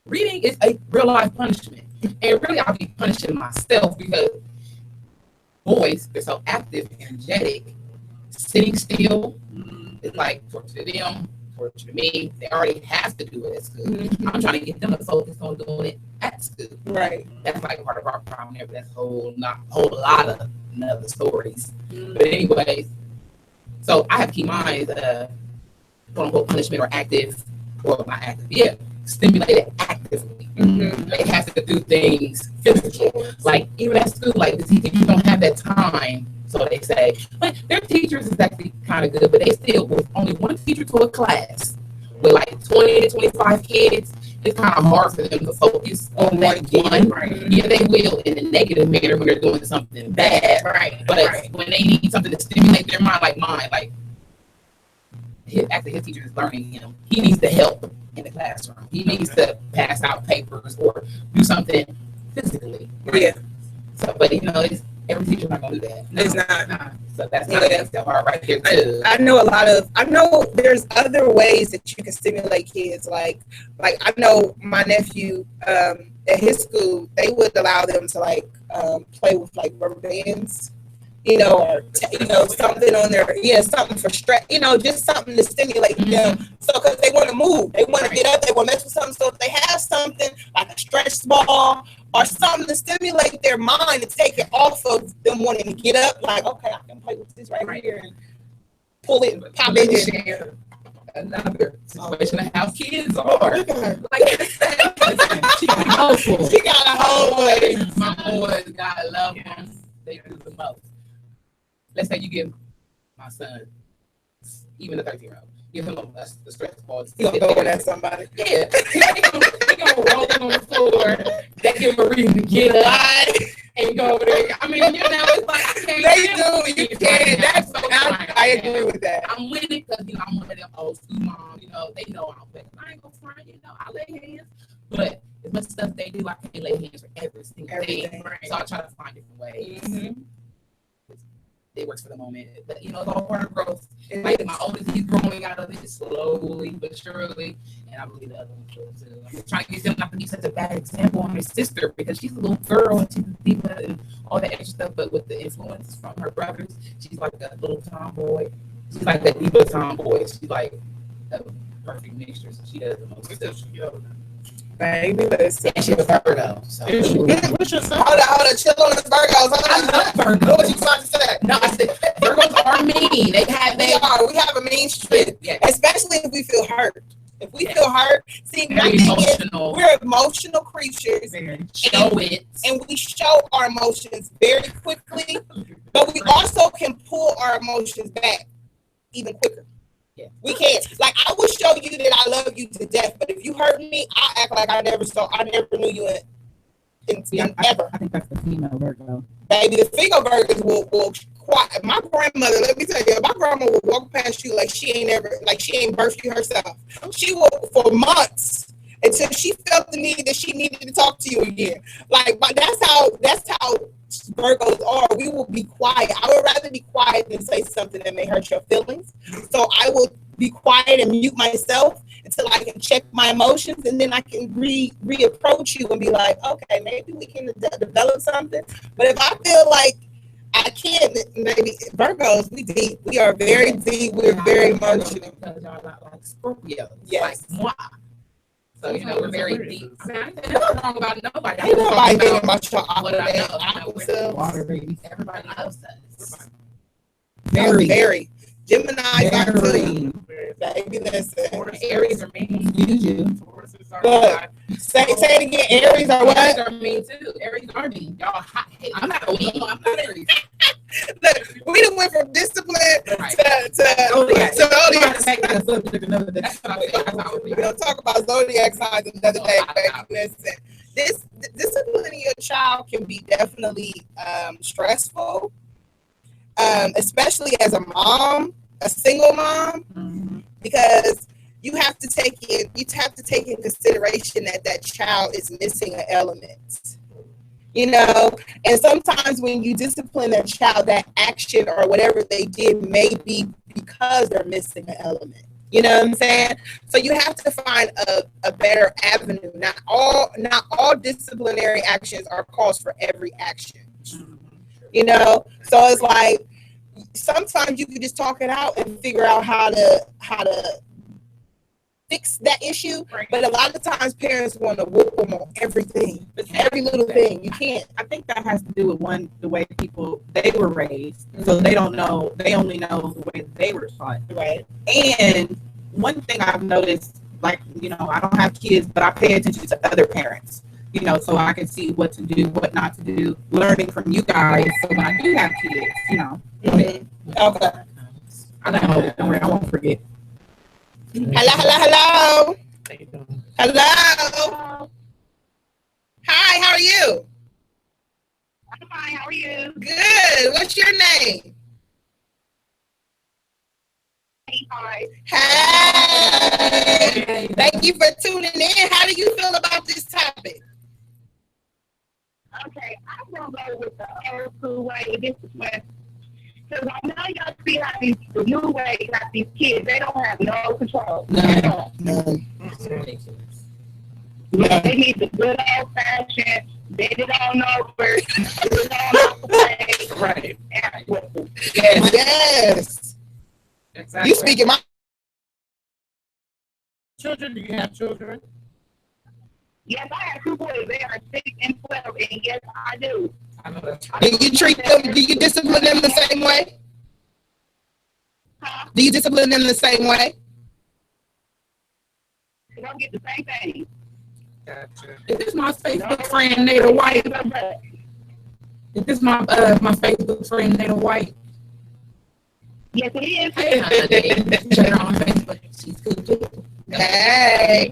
reading is a real life punishment. And really I'll be punishing myself because boys, they're so active, energetic, sitting still is like torture to them, torture to me. They already have to do it at school. I'm trying to get them to focus on doing it at school. Right. That's like part of our problem there, but that's a whole lot of other stories. But anyways, so I have to keep mine quote unquote punishment or active, or not active, stimulated actively. They have to do things physically. Like even at school, like the teachers, you don't have that time. So they say, but their teachers is actually kind of good, but they still with only one teacher to a class with like 20 to 25 kids. It's kind of hard for them to focus on that one. Right. Yeah, they will in a negative manner when they're doing something bad. Right. But when they need something to stimulate their mind, like mine, like his teacher is learning him, he needs the help in the classroom. He needs to pass out papers or do something physically. Yeah. So, but every teacher's not gonna do that. No, it's not. So that's kind of that hard right there too. I know there's other ways that you can stimulate kids. Like I know my nephew at his school, they would allow them to play with like rubber bands. Something on their, something for stress, just something to stimulate them. So, because they want to move, they want to get up, they want to mess with something. So, if they have something like a stretch ball or something to stimulate their mind to take it off of them wanting to get up, like, okay, I can play with this right here and pull it, pop it in. Another situation of how kids are. She got a whole way. My boys, God love them. They do the most. Let's say you give my son, even a 13-year-old, give him a stress ball. He's going to go at somebody. Yeah. He gonna roll on the floor. They give him a reason to get up and go over there. I mean, it's like, I can't. They do. You can't. I agree with that. I'm with it because, I'm one of them old school moms. They know I'm with it. I ain't gonna front, I lay hands. But as much stuff they do, I can't lay hands for every single thing. Right. So I try to find different ways. it works for the moment. But it's all part of growth. Like my oldest, he's growing out of it slowly but surely, and I believe the other one will too. I'm just trying to get them not to be such a bad example on his sister because she's a little girl and she's a diva and all that extra stuff. But with the influence from her brothers, she's like a little tomboy. She's like that diva tomboy. She's like a perfect mixture. So she does the most stuff. Baby, listen. And she's a Virgo. So What's your son? Hold on, chill on this Virgos. I love What Virgos. was you trying to say? No, I said Virgos are mean. They We have a mean streak, Yeah. especially if we feel hurt. If we feel hurt, see, my Very thing is, emotional. we're emotional creatures, Show it. and we show our emotions very quickly, but we also can pull our emotions back even quicker. Yeah. We can't. Like, I will show you that I love you to death, but if you hurt me, I act like I never knew you ever. I think that's the female Virgo. Baby, the finger burgers will quiet. My grandmother, let me tell you, my grandma will walk past you like she ain't birthed you herself. She will for months until she felt the need that she needed to talk to you again. Like, but that's how Virgos are. We will be quiet. I would rather be quiet than say something that may hurt your feelings. So I will be quiet and mute myself until I can check my emotions, and then I can reapproach you and be like, okay, maybe we can develop something. But if I feel like I can't, maybe Virgos, we deep. We are very deep. We're very emotional. Because y'all not like Scorpios. Yes. Like moi. So, we're very deep. I mean, I nothing wrong about nobody. Ain't nobody thinking about your what I know. opposite. Water babies. Everybody knows us. Very. Gemini are too. Very. Baby, listen. Aries are mean. You. Look, say it again. Aries are Aries what? are mean too. Aries are mean. Y'all hot. I'm not mean. I'm not Aries. Look, we done went from discipline Right. to zodiac. That's what I We're gonna talk about zodiac signs another day, baby. Listen, this disciplining your child can be definitely stressful, especially as a mom, a single mom, because you have to take in consideration that child is missing an element. And sometimes when you discipline a child, that action or whatever they did may be because they're missing an element. You know what I'm saying? So you have to find a better avenue. Not all disciplinary actions are cause for every action. So it's like sometimes you can just talk it out and figure out how to fix that issue, but a lot of times parents want to whoop them on everything, every little thing. You can't. I think that has to do with the way they were raised, so they don't know. They only know the way they were taught. Right. And one thing I've noticed, like I don't have kids, but I pay attention to other parents. So I can see what to do, what not to do, learning from you guys. So when I do have kids, Mm-hmm. Okay. I know. I won't forget. Hello. Hello. Hi, how are you? I'm fine. How are you? Good. What's your name? Hi. Hey. Thank you for tuning in. How do you feel about this topic? Okay, I'm gonna go with the old school way. This is when, because I know y'all see how the new way got these kids. They don't have no control. No. It's ridiculous. Yeah, they need the good old fashioned. They don't over. They don't over. Right. Yes. Exactly. You speaking my Children? Do you have children? Yes, I have two boys. They are 6 and 12, and yes, I do. I know that's Do you treat them? Do you discipline them the same way? Huh? Do you discipline them the same way? They don't get the same thing. Gotcha. Is this my Facebook friend, Nada White? Is this my Facebook friend, Nada White? Yes, it is. Hey, honey. Check her on Facebook. She's good too. Hey.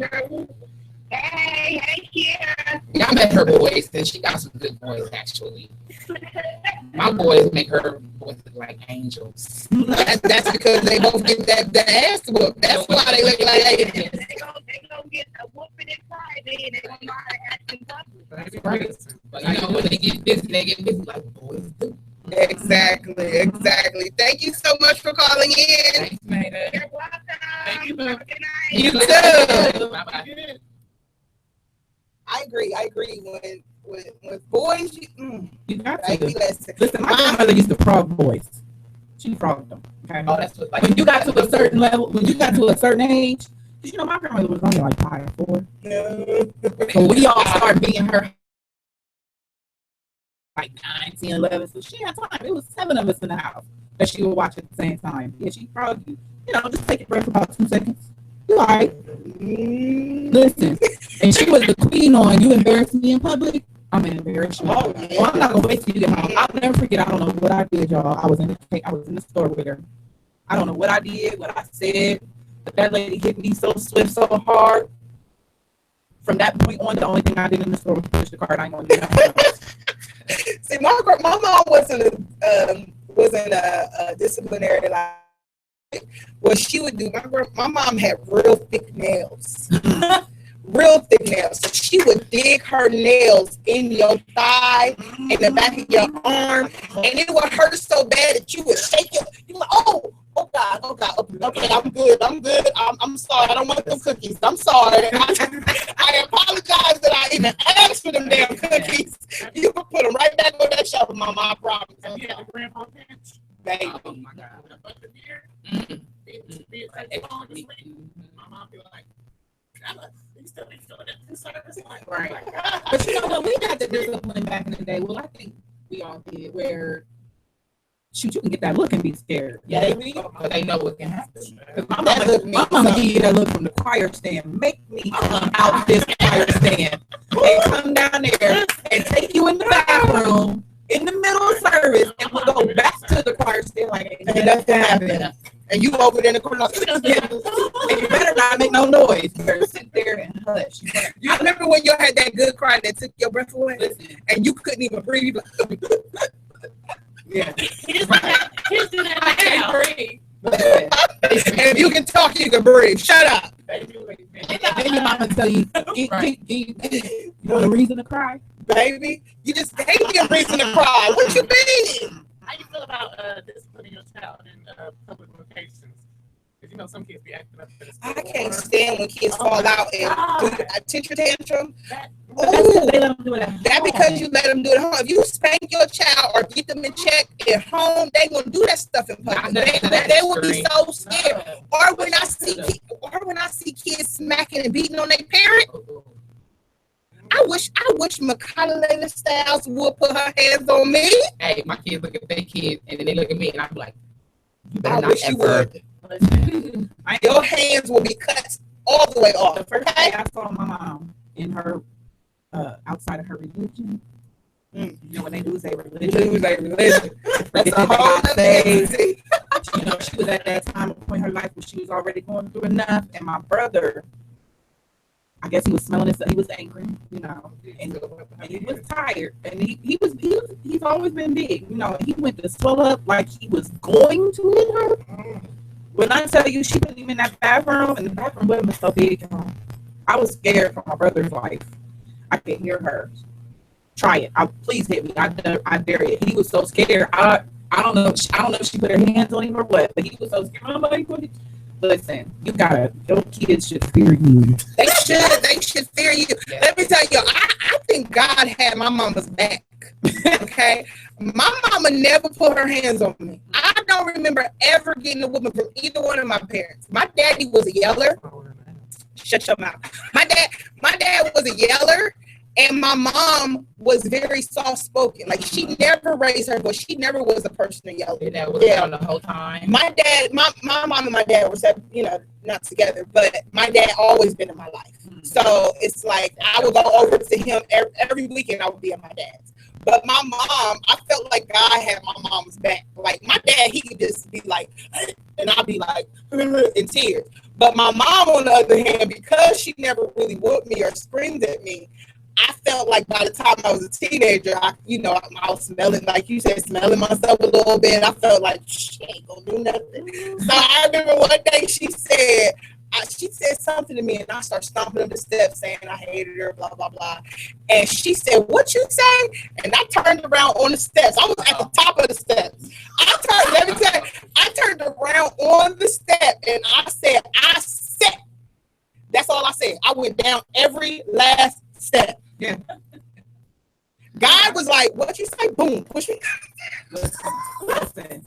Hey, Kiera. Yeah, I met her boys, and she got some good boys, actually. My boys make her boys look like angels. That's because they both get that ass whoop. That's why they look like angels. They gonna get a whooping in Friday, and they gonna know how to act in public. That's right. But when they get busy like boys do. Exactly. Thank you so much for calling in. Thanks, Mayday. You're welcome. Thank you. Have a good night. You too. Bye-bye. I agree. When boys, You got baby, to. listen. Listen, my grandmother used to frog boys. She frogged them. Okay? Oh, that's what, like, When you got to a certain level, when you got to a certain age, you know, my grandmother was only like 5 or 4. So we all started being her like 9, 10, 11. So she had time. It was 7 of us in the house that she would watch at the same time. Yeah, she frogged you. You know, just take a breath for about 2 seconds. You all right. Listen, and she was the queen on you embarrass me in public. I'm gonna embarrass you. Oh, yeah. Well, I'm not gonna wait till you get home. I'll never forget. I don't know what I did, y'all. I was in the store with her. I don't know what I did, what I said, but that lady hit me so swift, so hard. From that point on, the only thing I did in the store was push the cart. I ain't gonna do nothing else. See, my mom wasn't a disciplinary like. What she would do, my mom had real thick nails. So she would dig her nails in your thigh, in the back of your arm, and it would hurt so bad that you would shake it. You're like, oh God, okay, I'm good, I'm sorry, I don't want them cookies, I'm sorry. I apologize that I even asked for them damn cookies. You can put them right back on that shelf, Mama, I promise. Have you had a grandpa pinch? Baby. Oh my God. With a bunch of beer? My mom be like, you still ain't feeling it in service? Like, Right. But you know what? We got the discipline back in the day. Well, I think we all did. Where shoot, you can get that look and be scared. Yeah, But they know what can happen. 'Cause my That mama give you that look from the choir stand. Make me come out this choir stand and come down there and take you in the bathroom in the middle of service, and we'll go back to the choir stand like ain't nothing happened. and you over there in the corner. And you better not make no noise. You better sit there and hush. You remember when you had that good cry that took your breath away, and you couldn't even breathe? Yeah. Here's that I can't breathe. And if you can talk, you can breathe. Shut up. And then your mama tell you, you want a reason to cry? Baby, you just gave me a reason to cry. What you mean? how you feel about disciplining your child in public locations? Because you know some kids be acting up for the school. I can't stand when kids fall out and do a tantrum tantrum. They let them do it at home. That because you let them do it at home. If you spank your child or get them in check at home, they gonna do that stuff in public. They will be so scared. Or when I see kids smacking and beating on their parent, I wish Makala Styles would put her hands on me. Hey, my kids look at their kids and then they look at me and I'm like, you I better not wish you ever. would. Your hands will be cut all the way off. The first day I saw my mom in her outside of her religion. You know when they lose their religion. That's a whole other thing. You know, she was at that time in her life where she was already going through enough, and my brother, I guess he was smelling it, so he was angry, you know, and he was tired, and he's always been big, you know, and he went to swell up like he was going to hit her. When I tell you she wasn't even in that bathroom, and the bathroom wasn't so big, I was scared for my brother's life. I could hear her. Try it. Please hit me. I dare you. He was so scared. I don't know if she put her hands on him or what, but he was so scared. Listen, your kids should fear you. They should fear you. Yeah. Let me tell you, I think God had my mama's back. Okay? My mama never put her hands on me. I don't remember ever getting a woman from either one of my parents. My daddy was a yeller. Shut your mouth. My dad was a yeller. And my mom was very soft-spoken. Like, she never raised her voice. She never was a person to yell. That was down the whole time. My mom and my dad were, not together, but my dad always been in my life. So it's like I would go over to him every weekend. I would be at my dad's. But my mom, I felt like God had my mom's back. Like, my dad, he could just be like, and I'd be like, in tears. But my mom, on the other hand, because she never really whooped me or screamed at me, I felt like by the time I was a teenager, I was smelling, like you said, smelling myself a little bit. I felt like she ain't gonna do nothing. So I remember one day she said, she said something to me, and I started stomping up the steps saying I hated her, blah, blah, blah. And she said, what you say? And I turned around on the steps. I was at the top of the steps. I turned around on the step, and I said, I said. That's all I said. I went down every last step. Yeah. God was like, what you say? Boom, push me. Listen.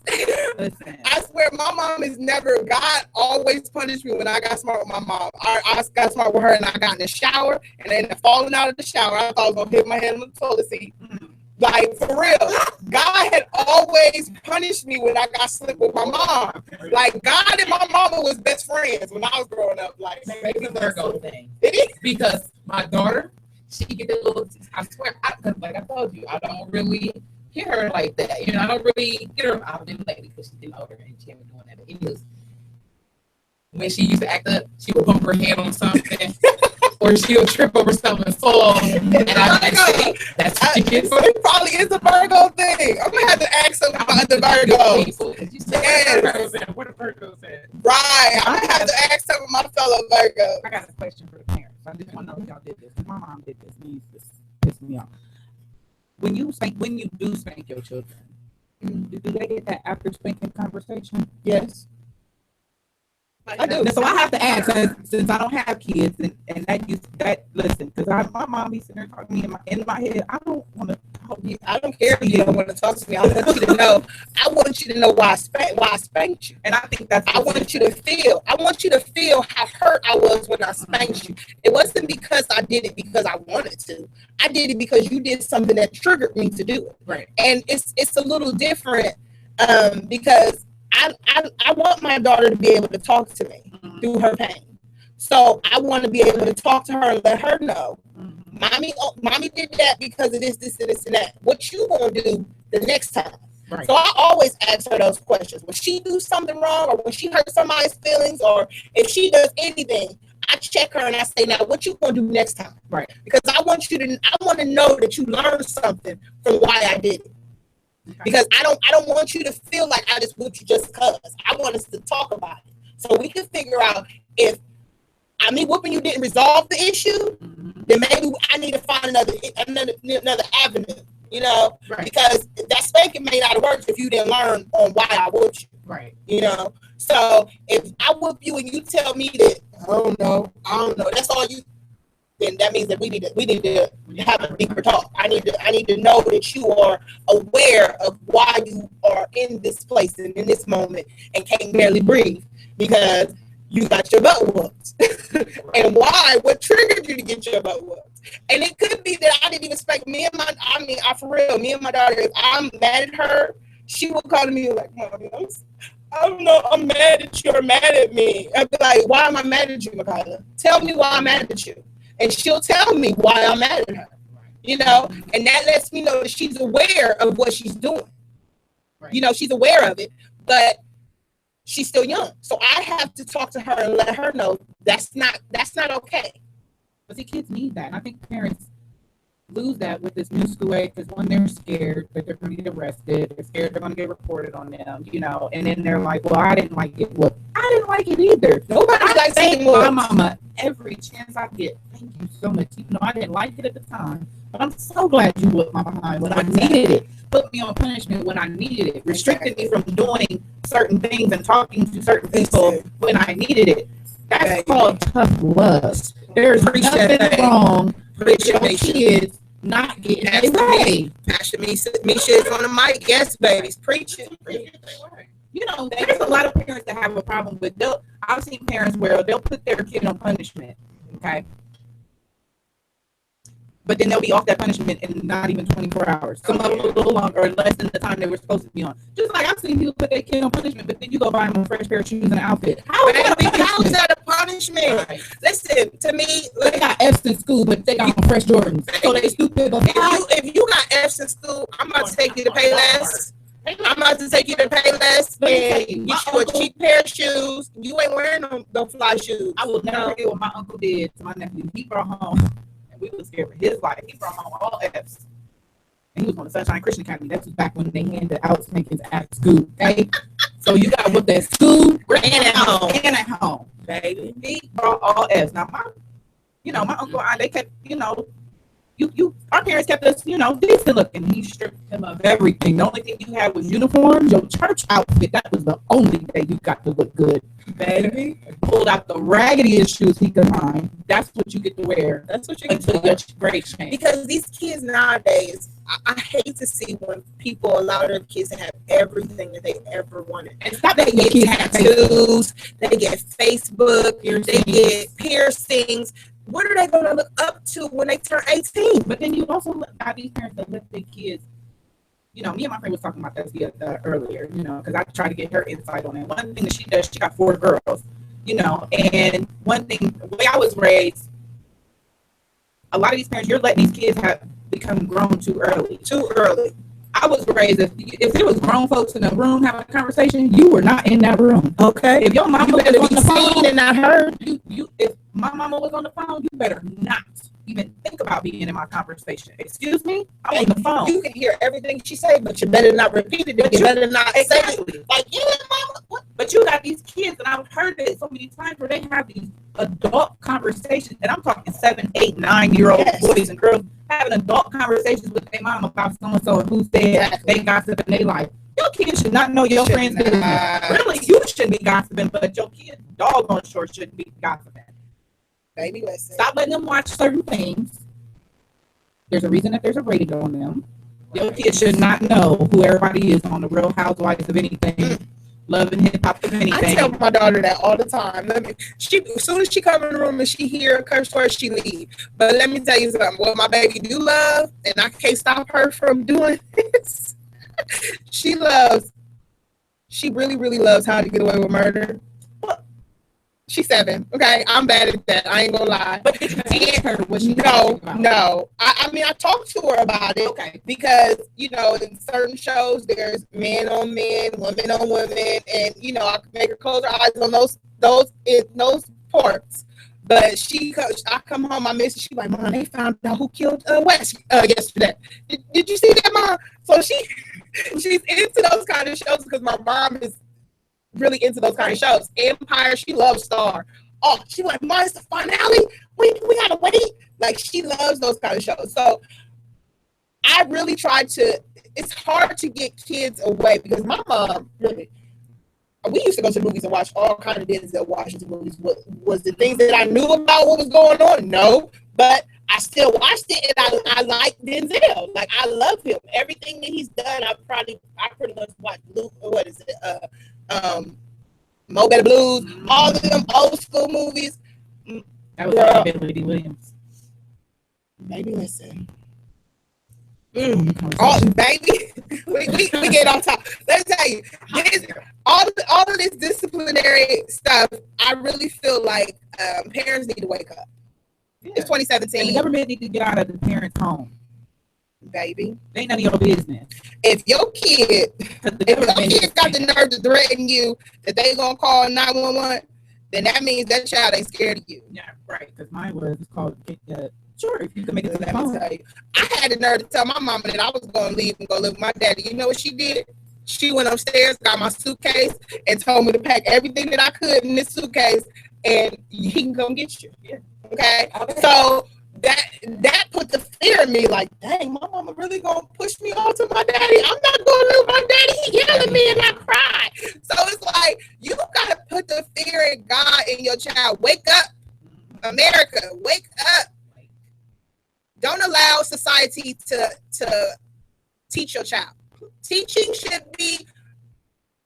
I swear my mom is never, God always punished me when I got smart with my mom. I got smart with her and I got in the shower and then falling out of the shower, I thought I was going to hit my head on the toilet seat. Like, for real, God had always punished me when I got slick with my mom. Like, God and my mama was best friends when I was growing up. Like, Maybe the Virgo thing. Did he? Because my daughter, she get the little, I swear, like I told you, I don't really hear her like that. You know, I don't really get her out in lately because she's getting older and she ain't been doing that. But anyways, when she used to act up, she would bump her head on something. Or she'll trip over something and fall. And I say, that's what you get for it. Probably is a Virgo thing. I'm going to have to ask him about the Virgos. Yes. What a Virgo said. Right. I'm going to have to ask some of my fellow Virgos. I got a question for the parents. I just want to know if y'all did this. My mom did this. This pissed me off. When you do spank your children, do they get that after spanking conversation? Yes. I do. So I have to ask, since I don't have kids, and listen, because my mom be sitting there talking to me in my head. I don't want to talk to you. I don't care if you don't want to talk to me. I want you to know. I want you to know why I spanked you. And I think that's. I want you to feel. I want you to feel how hurt I was when I spanked you. It wasn't because I did it because I wanted to. I did it because you did something that triggered me to do it. Right. And it's a little different because I want my daughter to be able to talk to me through her pain. So I want to be able to talk to her and let her know, mommy did that because of this, and this, and that. What you gonna do the next time? Right. So I always ask her those questions. When she do something wrong, or when she hurts somebody's feelings, or if she does anything, I check her and I say, now what you gonna do next time? Right. Because I want to know that you learned something from why I did it. Okay. Because I don't want you to feel like I just whooped you just because. I want us to talk about it so we can figure out if whooping you didn't resolve the issue, then maybe I need to find another avenue. You know, right. Because that spanking may not work if you didn't learn on why I whooped you. Right. You know, so if I whoop you and you tell me that I don't know, that's all you. Then that means that we need to have a deeper talk. I need to know that you are aware of why you are in this place and in this moment and can't barely breathe because you got your butt whooped. And why? What triggered you to get your butt whooped? And it could be that I didn't even expect me and my daughter, if I'm mad at her, she will call me like, Mommy, I don't know, I'm mad at you or mad at me. I'd be like, why am I mad at you, Makayla? Tell me why I'm mad at you. And she'll tell me why I'm mad at her, you know, and that lets me know that she's aware of what she's doing. Right. You know, she's aware of it, but she's still young. So I have to talk to her and let her know that's not okay. But see, kids need that. And I think parents lose that with this new school age because when they're scared that they're going to get arrested, they're scared they're going to get reported on them, you know, and then they're like, well, I didn't like it. Well, I didn't like it either. Nobody likes saying my mama every chance I get. Thank you so much. Even though I didn't like it at the time, but I'm so glad you whipped my behind when I needed it. Put me on punishment when I needed it. Restricted me from doing certain things and talking to certain people when I needed it. That's called tough love. There's nothing wrong with your kids not getting their way. Pastor Misha is on the mic. Yes, babies, preaching. You know, there's a lot of parents that have a problem with. I've seen parents where they'll put their kid on punishment, okay, but then they'll be off that punishment in not even 24 hours. Some of them a little longer or less than the time they were supposed to be on. Just like I've seen people put their kid on punishment, but then you go buy them a fresh pair of shoes and an outfit. How is that a punishment? Right. Listen, to me, they got F's in school, but they got fresh Jordans. So they stupid. If you got F's in school, I'm about to take you to pay less. I'm about to take you to pay less and get you a cheap pair of shoes. You ain't wearing no fly shoes. I will never forget what my uncle did to my nephew. He brought home, and we was scared for his life. He brought home all F's. And he was on the Sunshine Christian Academy. That was back when they handed out spankings at school. Okay? So you got with that school and at home. And at home. baby. He brought all F's. Now my uncle and they kept, our parents kept us, decent looking. He stripped him of everything. The only thing you had was uniforms, your church outfit. That was the only day you got to look good, baby. Pulled out the raggediest shoes he could find. That's what you get to wear. That's what you get until to wear. your grade change. Because these kids nowadays, I hate to see when people allow their kids to have everything that they ever wanted. And stop They that your kids get have tattoos, they get Facebook, they get piercings. What are they going to look up to when they turn 18? But then you also got these parents that let their kids, me and my friend was talking about that earlier, because I tried to get her insight on it. One thing that she does, she got 4 girls, and one thing, the way I was raised, a lot of these parents, you're letting these kids become grown too early. I was raised, if there was grown folks in a room having a conversation, you were not in that room. Okay. If your mama was on the phone and not heard, if my mama was on the phone, you better not even think about being in my conversation. Excuse me? I'm on the phone. You can hear everything she say, but you better not repeat it. You better not say it. Like, yeah, mama. What? But you got these kids, and I've heard it so many times where they have these adult conversations, and I'm talking 7, 8, 9-year-old boys and girls having adult conversations with their mom about so-and-so and who said they gossip in their life. Your kids should not know your friends' business. Really, you shouldn't be gossiping, but your kids, doggone sure, shouldn't be gossiping. Baby, listen. Stop letting them watch certain things. There's a reason that there's a rating on them. Your kids should not know who everybody is on the Real Housewives of anything, Love and Hip Hop of anything. I tell my daughter that all the time. As soon as she come in the room and she hear a curse word, she leave. But let me tell you something. What my baby do love, and I can't stop her from doing this. She really, really loves How to Get Away with Murder. She's 7. Okay, I'm bad at that. I ain't gonna lie. But did you teach her what she No. I mean, I talked to her about it. Okay. Because, in certain shows, there's men on men, women on women, and, I can make her close her eyes on those parts. But I come home, I miss it. She's like, Mom, they found out who killed Wes yesterday. Did you see that, Mom? So she's into those kind of shows because my mom is really into those kind of shows. Empire, she loves Star. Oh, she like, Mom, it's the finale. We gotta wait. Like, she loves those kind of shows. So I really tried to. It's hard to get kids away because my mom really. We used to go to the movies and watch all kinds of Denzel Washington movies. Was the things that I knew about what was going on? No, but I still watched it and I like Denzel. Like, I love him. Everything that he's done, I pretty much watched. What is it? Mo Better Blues, all of them old school movies. That was Billy Williams. Baby, listen. Oh, baby, we get on top. Let me tell you, all of this disciplinary stuff. I really feel like parents need to wake up. Yeah. It's 2017. And the government need to get out of the parents' home. Baby, they ain't none of your business. If your kid got the nerve to threaten you that they gonna call 911, then that means that child ain't scared of you. Yeah, right. Because mine was called. Sure, if you can make it to the Let phone. me tell you, I had the nerve to tell my mama that I was gonna leave and go live with my daddy. You know what she did? She went upstairs, got my suitcase, and told me to pack everything that I could in this suitcase, and he can come get you. Yeah. Okay. So that put the fear in me, like, dang, my mama really gonna push me off to my daddy. I'm not gonna live with my daddy. He yelled at me and I cried. So it's like, you gotta put the fear in God in your child. Wake up, America, wake up. Don't allow society to teach your child. Teaching should be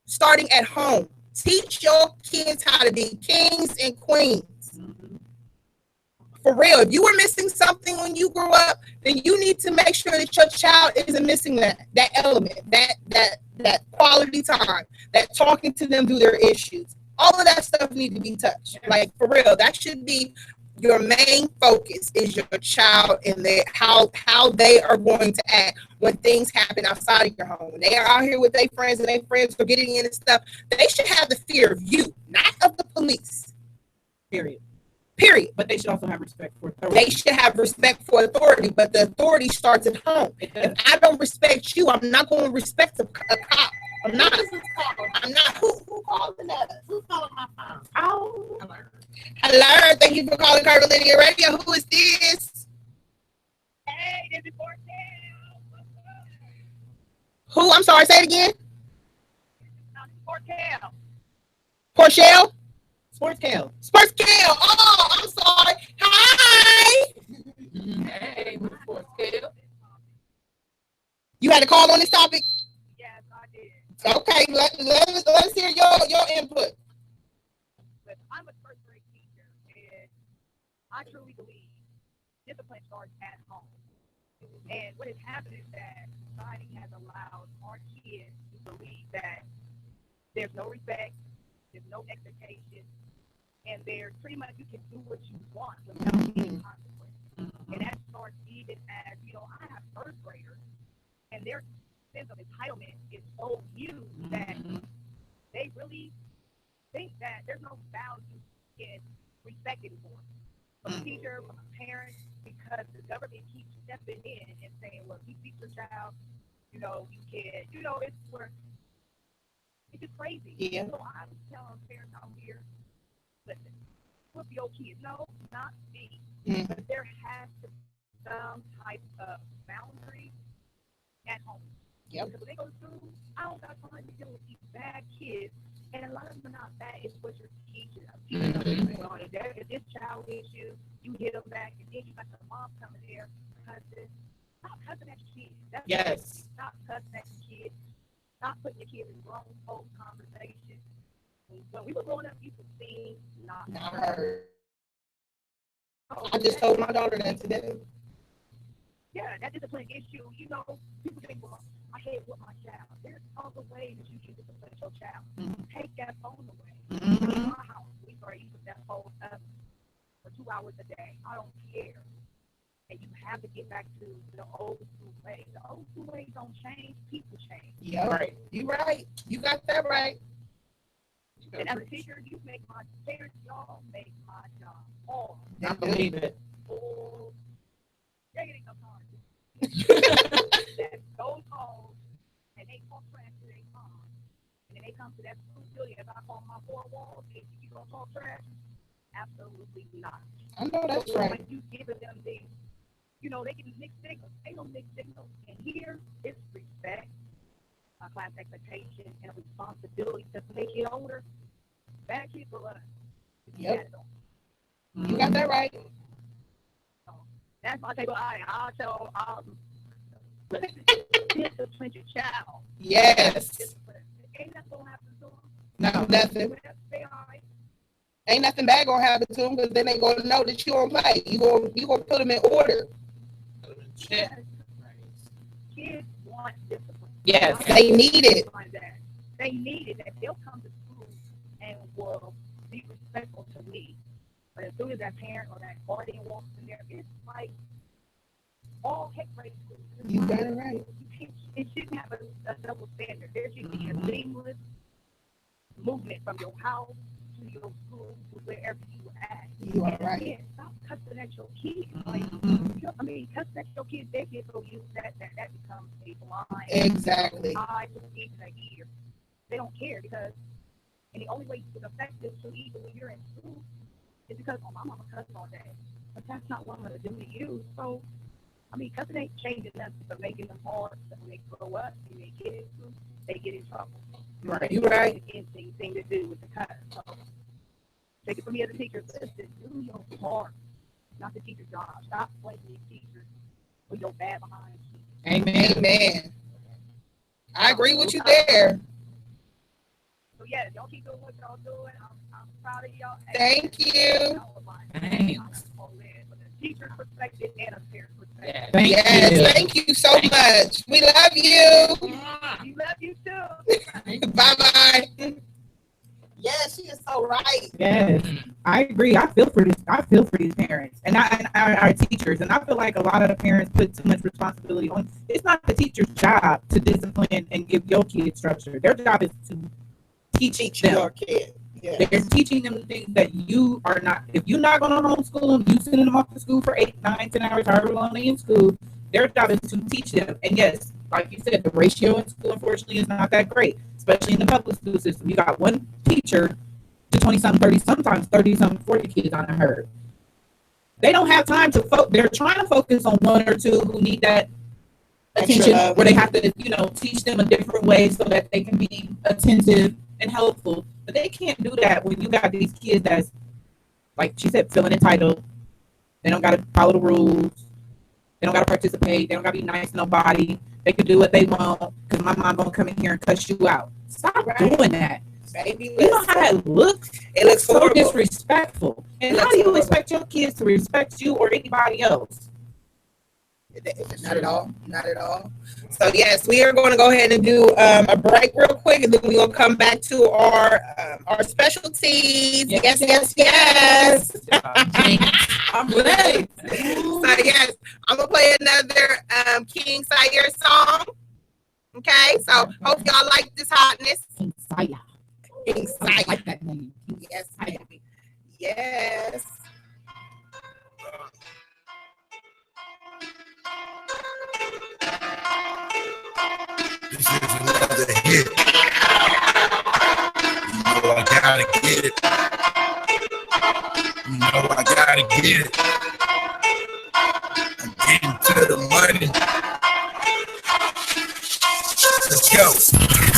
starting at home. Teach your kids how to be kings and queens. For real, if you were missing something when you grew up, then you need to make sure that your child isn't missing that element, that quality time, that talking to them through their issues. All of that stuff needs to be touched. Like, for real, that should be your main focus, is your child and how they are going to act when things happen outside of your home. When they are out here with their friends and their friends are getting into stuff, they should have the fear of you, not of the police. Period. But they should also have respect for authority. They should have respect for authority, but the authority starts at home. If I don't respect you, I'm not going to respect a cop. I'm not. Who calling us? Who's calling my phone? Oh, Hello, thank you for calling Curvilinear Radio. Who is this? Hey, this is Portel. Who? I'm sorry, say it again. Portel. Porchelle? Sports Cal. Sports Kale. Oh, I'm sorry. Hi. Hey, Sports Cal. You had a call on this topic? Yes, I did. Okay, let's hear your input. But I'm a first grade teacher, and I truly believe discipline starts at home. And what has happened is that society has allowed our kids to believe that there's no respect, there's no expectation, and there's pretty much you can do what you want without any consequence. And that starts even as, I have first graders, and their sense of entitlement is so huge that they really think that there's no value in respect anymore. From a teacher, from a parent, because the government keeps stepping in and saying, well, you teach your child, you can't, it's where it's just crazy. Yeah. So I'm telling parents out here, listen, with your kids, no, not me, but there has to be some type of boundary at home. Yep. Because when they go to school, I don't got time to deal with these bad kids. And a lot of them are not bad, it's what you're teaching them. If this child hits you, you hit them back, and then you got the mom coming there, cussing. Stop cussing at your kids. Yes. Stop cussing at your kids. Stop putting your kids in wrong folks conversation. When we were growing up, you could see, not heard. I just told my daughter that today. Yeah, that discipline issue, people think, well, I hate with my child. There's other ways that you can discipline your child. Take that phone away. In my house, we already put that phone up for 2 hours a day. I don't care. And you have to get back to the old school ways. The old school ways don't change, people change. Yeah, right. You right. You got that right. And as a teacher, you make my parents, y'all make my job hard. I believe it. Oh, they're getting no time. That goes home and they talk trash to their mom. And then they come to that school building and I call my 4 walls, and you gonna talk trash? Absolutely not. I know that's So right. when you give them things, they can mix signals. They don't mix signals. And here, it's respect, a class expectation, and a responsibility to make it older. Bad kids will learn. Yep. You got that right. So that's my table. I'll tell discipline your child. Yes. Discipline. Ain't nothing gonna happen to them. No, nothing. Stay all right. Ain't nothing bad gonna happen to them because then they gonna know that you don't play. You gonna put them in order. Yes. Kids want discipline. Yes. They need it. They need it. That they'll come to school and will be respectful to me. But as soon as that parent or that guardian walks in there, it's like all heck breaks loose. You got it right. It shouldn't have a double standard. There should be a seamless movement from your house to your school to wherever you are at. You are right. Again, stop cussing at your kids. Cussing at your kids, they get so used that becomes a blind. Exactly. Eye to even an ear. They don't care because, and the only way you can affect this to even when you're in school is because, my mama cussed all day. But that's not what I'm going to do to you. So, cussing ain't changing nothing but making them hard. So when they grow up and they get in school, they get in trouble. Right. You right. Anything to do with the cuss. So, take it from me as a teacher. Listen, do your part. Not the teacher's job. Stop blaming the teachers for your bad behind. Amen. Amen. I agree with you there. So yeah, y'all keep doing what y'all doing. I'm proud of y'all. Thank you. Thanks. Teacher perspective and a parent perspective. Thank Yes, you. thank you so much. We love you. We love you too. Bye-bye. Yes, she is so right. Yes, I agree. I feel for this. I feel for these parents and our teachers, and I feel like a lot of the parents put too much responsibility on. It's not the teacher's job to discipline and give your kids structure. Their job is to teach them. Your kid. Yeah. They're teaching them the things that you are not. If you're not going to homeschool them, you sending them off to school for 8, 9, 10 hours, however long they're in school. Their job is to teach them. And yes, like you said, the ratio in school, unfortunately, is not that great, especially in the public school system. You got one teacher to 20-something, 30, sometimes 30-something, 40 kids I done heard. They don't have time to they're trying to focus on one or two who need that attention, where they have to, teach them a different way so that they can be attentive and helpful. But they can't do that when you got these kids that's, like she said, feeling entitled. They don't got to follow the rules. They don't got to participate. They don't got to be nice to nobody. They can do what they want because my mom gonna come in here and cuss you out. Stop doing that. Baby, you know how that looks? It looks so horrible. Disrespectful. And how do you expect your kids to respect you or anybody else? Not at all. Not at all. So yes, we are going to go ahead and do a break real quick, and then we will come back to our specialties. Yes. I'm ready. So yes, I'm gonna play another King Sire song. Okay, so hope y'all like this hotness. King Sire. I like that name. Yes, baby. Yes. This is another hit. You know I gotta get it. You know I gotta get it. I'm getting to the money. Let's go.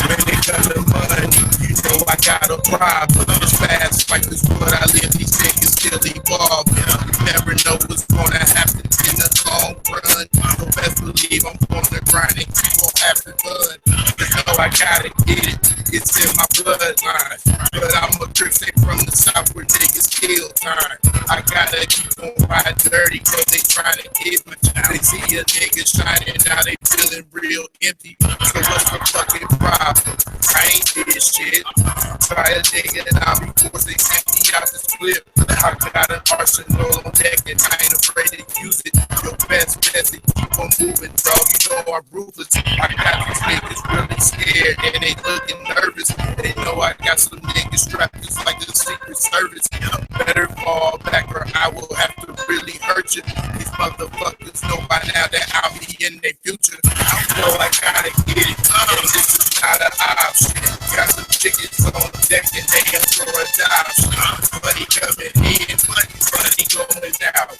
When it comes to money, you know I got a problem. It's fast, like this what I live. These niggas still evolving. You never know what's gonna happen in the long run. So best believe I'm gonna grind and keep on having fun. You know I gotta get it. It's in my bloodline. But I'm a trick from the south where niggas kill time. I gotta keep on riding dirty cause they trying to get me. They see a nigga shining, now they feeling real empty. So what's the fucking problem? I ain't did shit. Try a nigga and I'll be forced to empty out this clip. I got an arsenal on deck and I ain't afraid to use it. Your best bet to keep on moving, dog. You know I'm ruthless. I got these niggas really scared and they looking nervous. They know I got some niggas strapped just like the Secret Service. Better fall back or I will have to really hurt you. These motherfuckers know by now that I'll be in their future. I know I gotta get it. And this is not an option. Got some chickens on deck and they up for adoption. Money coming in, money going out.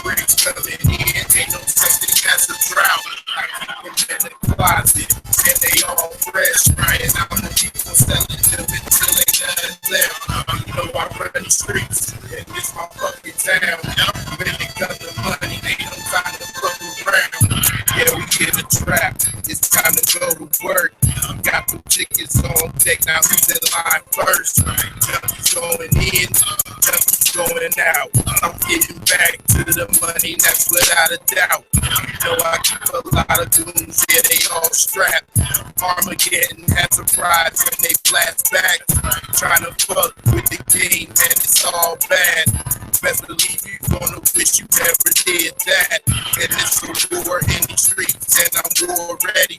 Bricks coming in, ain't no such thing as a drought. I keep them in the closet and they all fresh, right? And I'm gonna keep on selling them until they done left. You know I run the streets and this my fucking town. When it comes to money, ain't no time to fuck around. Yeah, we in the trap. It's time to go to work. Got the chickens on deck, now who's in line first? Junkies going in, junkies going out. I'm getting back to the money, that's without a doubt. You know I keep a lot of goons, yeah, they all strapped. Armageddon has a prize when they flash back. Trying to fuck with the game, man, it's all bad. Best believe you gonna wish you never did that. And it's a war in the streets, and I'm war ready.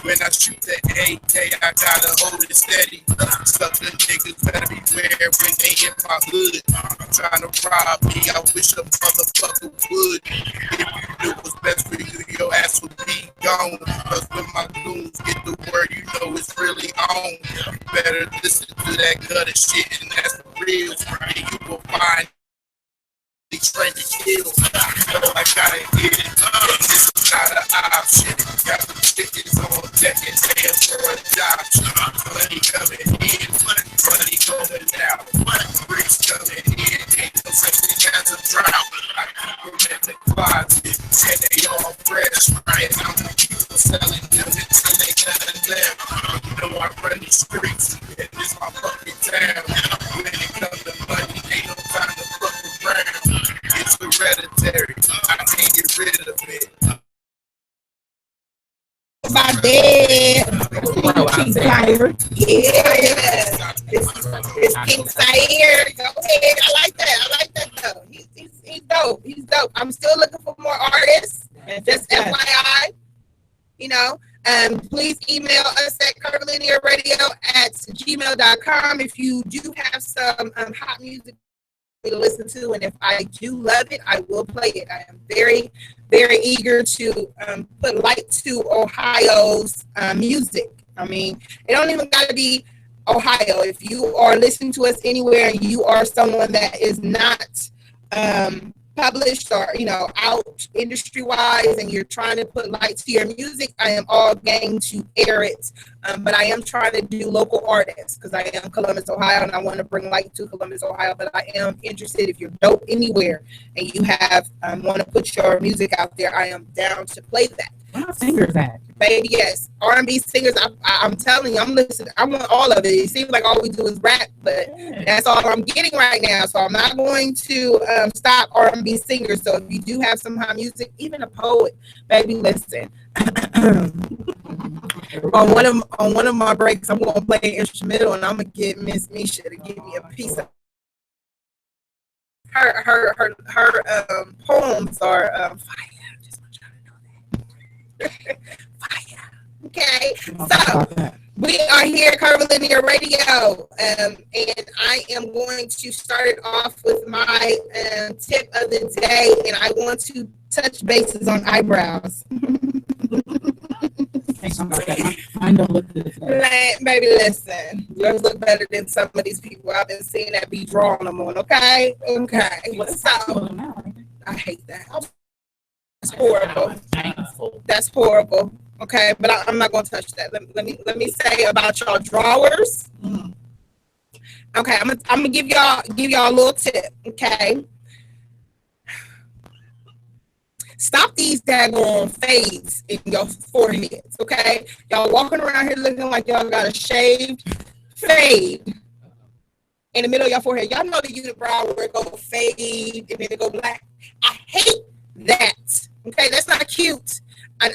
When I shoot the AK, I gotta hold it steady. Sucker niggas better beware when they in my hood. Trying to rob me, I wish a motherfucker would. If you knew what's best for you, your ass would be gone. Cause when my goons get the word, you know it's really on. You better listen to that gutter shit, and that's the real. And you will find they trying to kill. You know I gotta get it. And this is not an option. Got the chickens on deck and they up for adoption. Money coming in, money going out. Bricks coming in, ain't no such thing as a drought. I keep them in the closet and they all fresh, right? I'm gonna keep on selling them until they done left. You know I run the streets and this my fucking town. When it comes to money, ain't no time to fuck around. It's hereditary. I can't get rid of it. My dad. King Sire. Yeah. It's King Sire. Go ahead. I like that though. He's dope. He's dope. I'm still looking for more artists. Just FYI. You know. Please email us at curvilinearradio@gmail.com if you do have some hot music to listen to, and if I do love it, I will play it. I am very, very eager to put light to Ohio's music. I mean, it don't even got to be Ohio. If you are listening to us anywhere and you are someone that is not published or out industry wise, and you're trying to put light to your music, I am all game to air it. But I am trying to do local artists because I am Columbus, Ohio, and I want to bring light to Columbus, Ohio. But I am interested, if you're dope anywhere and you have want to put your music out there, I am down to play that. Where are singers at? Baby, yes. R&B singers, I'm telling you, I'm listening. I want all of it. It seems like all we do is rap, but that's all I'm getting right now. So I'm not going to stop R&B singers. So if you do have some hot music, even a poet, baby, listen. on one of my breaks, I'm going to play an instrumental, and I'm going to get Miss Misha to give me a piece of her poems are fire. Fire. Okay, so we are here at Curvilinear Radio, and I am going to start it off with my tip of the day, and I want to touch bases on eyebrows. Baby, listen, yours look better than some of these people I've been seeing that be drawing them on. Okay. So I hate that. That's horrible. That's horrible. Okay, but I'm not gonna touch that. Let me say about y'all drawers. Okay, I'm gonna give y'all a little tip. Okay, stop these daggone fades in your foreheads. Okay, y'all walking around here looking like y'all got a shaved fade in the middle of your forehead. Y'all know the unibrow where it go fade and then it go black. I hate that. Okay, that's not cute. I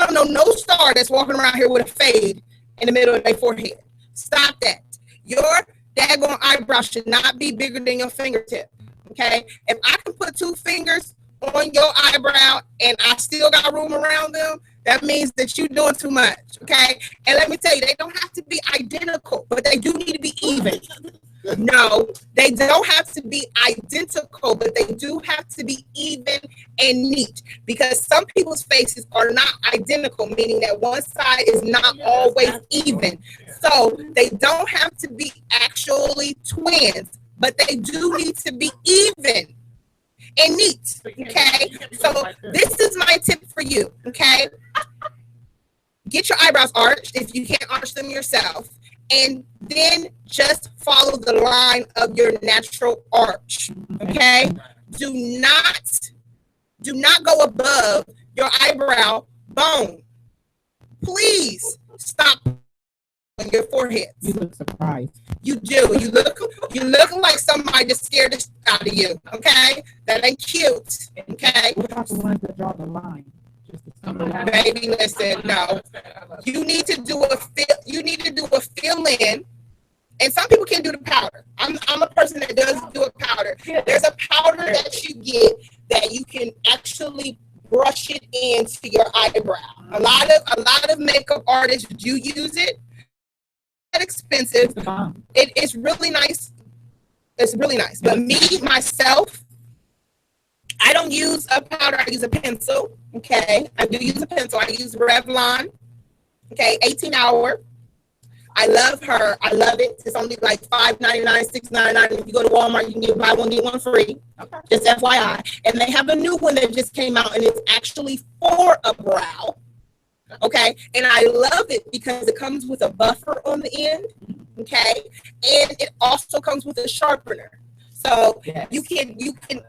don't know no star that's walking around here with a fade in the middle of their forehead. Stop that. Your daggone eyebrow should not be bigger than your fingertip. Okay, if I can put 2 fingers on your eyebrow and I still got room around them, that means that you're doing too much. Okay, and let me tell you, they don't have to be identical, but they do need to be even. No, they don't have to be identical, but they do have to be even and neat, because some people's faces are not identical, meaning that one side is not always even. So they don't have to be actually twins, but they do need to be even and neat. Okay, so this is my tip for you. Okay, get your eyebrows arched if you can't arch them yourself, and then just follow the line of your natural arch. Okay, do not go above your eyebrow bone. Please stop on your forehead. You look surprised. You do. You look like somebody just scared the shit out of you. Okay, that ain't cute. Okay. What about the ones that draw the line? Baby, listen, no. You need to do a fill in, and some people can do the powder. I'm a person that does do a powder. There's a powder that you get that you can actually brush it into your eyebrow. A lot of makeup artists do use it. It's not expensive. It's really nice. It's really nice. But me, myself, I don't use a powder. I use a pencil. Okay. I do use a pencil. I use Revlon. Okay. 18 hour. I love her. I love it. It's only like $5.99, $6.99. If you go to Walmart, you can get buy one, get one free. Okay. Just FYI. And they have a new one that just came out, and it's actually for a brow. Okay. And I love it because it comes with a buffer on the end. Okay. And it also comes with a sharpener. So yes, you can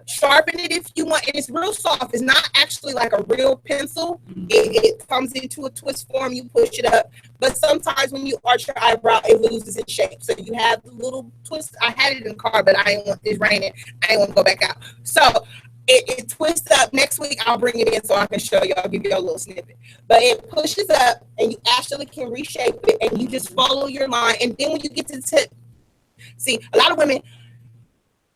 sharpen it if you want, and it's real soft. It's not actually like a real pencil. It comes into a twist form. You push it up, but sometimes when you arch your eyebrow, it loses its shape. So you have the little twist. I had it in the car, but it's raining. I didn't want to go back out. So it twists up. Next week I'll bring it in so I can show you. I'll give you a little snippet. But it pushes up, and you actually can reshape it, and you just follow your line. And then when you get to the tip, see, a lot of women,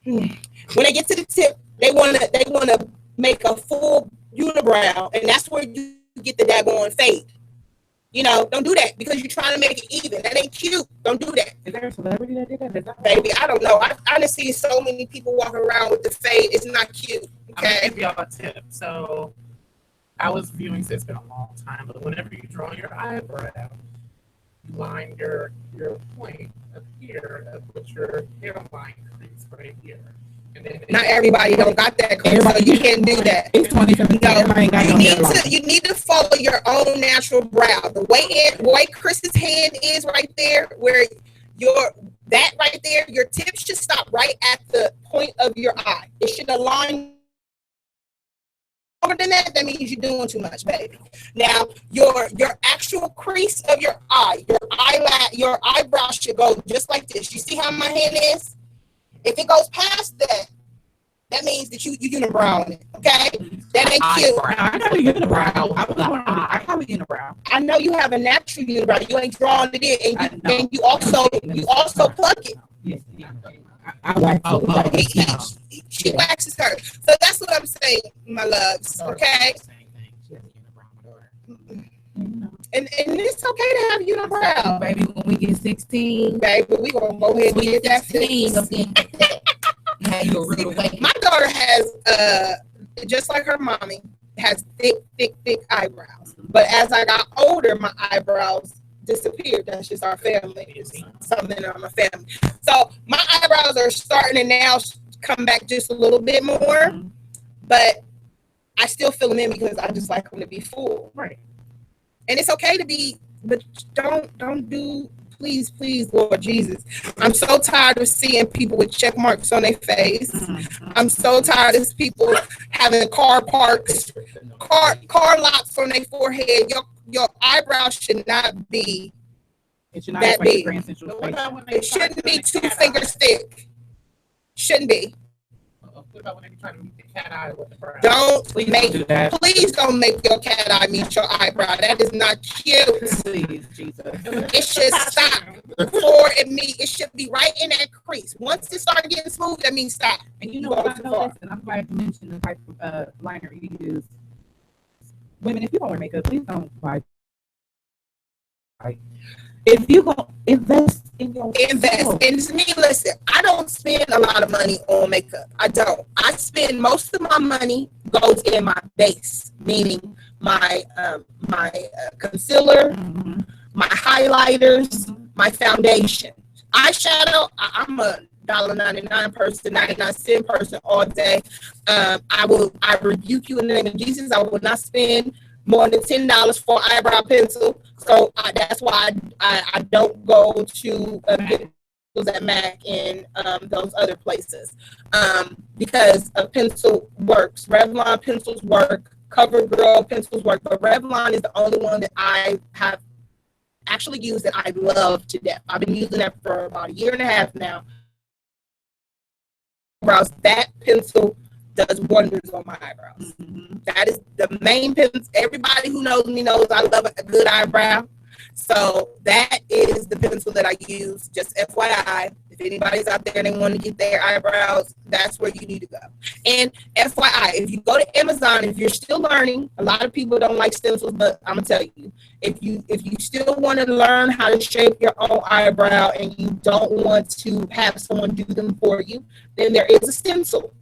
when they get to the tip, they wanna make a full unibrow, and that's where you get the daggone fade. You know, don't do that because you're trying to make it even. That ain't cute. Don't do that. Is there a celebrity that did that? Baby, I don't know. I just see so many people walking around with the fade. It's not cute. Okay. I'm gonna give y'all a tip. So I was viewing this, it's been a long time, but whenever you draw your eyebrow, line your point up here, put your hairline crease right here. And then Not everybody don't got that crease, so you can't do that. It's 2017. No, you need to follow your own natural brow. The way Chris's hand is right there, where that right there, your tip should stop right at the point of your eye. It should align. Over than that means you're doing too much, baby. Now, your actual crease of your eye, your eyebrow should go just like this. You see how my hand is? If it goes past that means that you unibrow it, okay? That ain't cute. I have a unibrow. I have a unibrow. I know you have a natural unibrow. You ain't drawing it in, and you also pluck it. Yes, I wax it. She waxes her. So that's what I'm saying, my loves. Okay. And it's okay to have unibrow, baby. When we get 16, baby, we gonna go ahead and get that 16. My daughter has just like her mommy has thick eyebrows. But as I got older, my eyebrows disappeared. That's just our family. Something in my family. So my eyebrows are starting to now come back just a little bit more, but I still fill them in because I just like them to be full. Right. And it's okay to be, but don't do. Please, Lord Jesus. I'm so tired of seeing people with check marks on their face. I'm so tired of people having car locks on their forehead. Your eyebrows should not be that big. It shouldn't be 2 fingers thick. Shouldn't be. What about when they try to meet the cat eye with the brow? Please don't make your cat eye meet your eyebrow. That is not cute. Please, Jesus. It should stop before it meet. It should be right in that crease. Once it starts getting smooth, that means stop. And you know what I noticed, and I'm glad to mention the type of liner you use. Women, if you don't wear makeup, please don't buy. If you go invest in your invest. And to me, listen, I don't spend a lot of money on makeup. I don't. I spend most of my money goes in my base, meaning my concealer, my highlighters, my foundation, eyeshadow. I'm a $1.99 person, 99-cent person all day. I rebuke you in the name of Jesus. I will not spend more than $10 for eyebrow pencil. So that's why I don't go to pencils at MAC and those other places because a pencil works. Revlon pencils work. CoverGirl pencils work. But Revlon is the only one that I have actually used that I love to death. I've been using that for about 1.5 years now. That pencil does wonders on my eyebrows. That is the main pencil. Everybody who knows me knows I love a good eyebrow. So that is the pencil that I use. Just FYI, if anybody's out there and they want to get their eyebrows, that's where you need to go. And FYI, if you go to Amazon, if you're still learning, a lot of people don't like stencils, but I'm gonna tell you, if you still want to learn how to shape your own eyebrow and you don't want to have someone do them for you, then there is a stencil.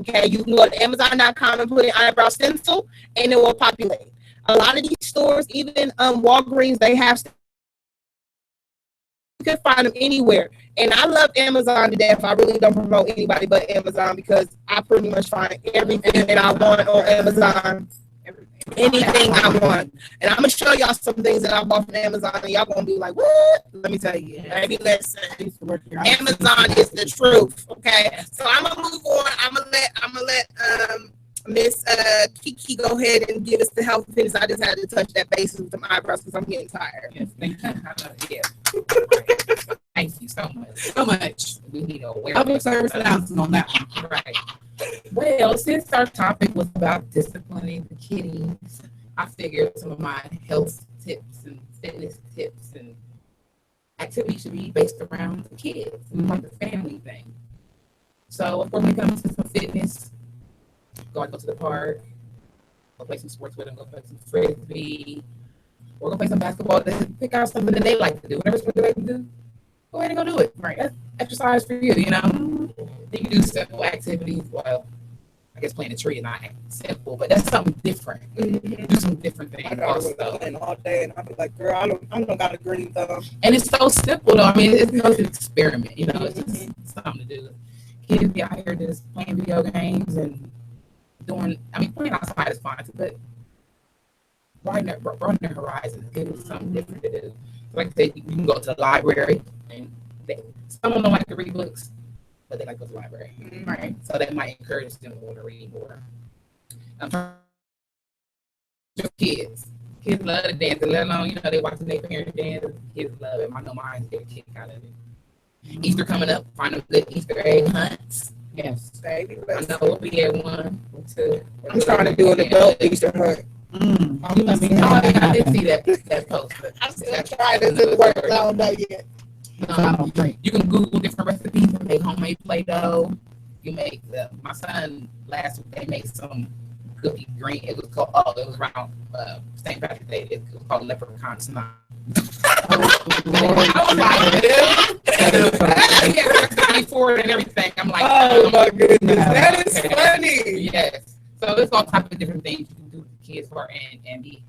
Okay, you can go to Amazon.com and put in eyebrow stencil, and it will populate. A lot of these stores, even Walgreens, they have. You can find them anywhere, and I love Amazon to death. I really don't promote anybody but Amazon because I pretty much find everything that I want on Amazon. Anything I want, and I'm gonna show y'all some things that I bought from Amazon, and y'all gonna be like, "What?" Let me tell you, baby. Listen, Amazon is the truth. Okay, so I'm gonna move on. I'm gonna let Miss Kiki go ahead and give us the health fitness. I just had to touch that base with some eyebrows because I'm getting tired. Yes, thank you. I love it. Yeah. Thank you so much. So much. We need a public service announcement on that one. Right. Well, since our topic was about disciplining the kiddies, I figured some of my health tips and fitness tips and activities should be based around the kids and like the family thing. So, of course, when it comes to some fitness, go to the park, go play some sports with them, go play some frisbee, or go play some basketball. Pick out something that they like to do. Whatever sport they like to do, go ahead and go do it. Right, that's exercise for you. You know, you can do simple activities while I guess planting a tree is not simple, but that's something different. Do some different things I got also. to all day, and I'll be like, girl, I don't got a green thumb. And it's so simple though. I mean, it's no experiment, you know, it's just something to do. Kids be out here just playing video games and playing outside is fine, but broaden their horizons, give them something different to do. Like I said, you can go to the library, and some of them don't like to read books, but they like to go to the library, right? So that might encourage them to read more. Just kids love to dance, and let alone, they watching their parents dance. Kids love it. I know mine get a kick out of it. Easter coming up, find them good Easter egg hunts. Yes, baby. I know we'll be at 1 or 2. I'm trying to do an adult Easter hunt. I did see that post. I'm still trying to do the work. I don't know yet. You can Google different recipes and make homemade Play-Doh. You make my son last week they made some cookie green. It was around St. Patrick's Day. It was called leprechaun snot. I was like, for it and everything. I'm like, oh my goodness, that is funny. Yes. So there's all types of different things you can do with the kids for and be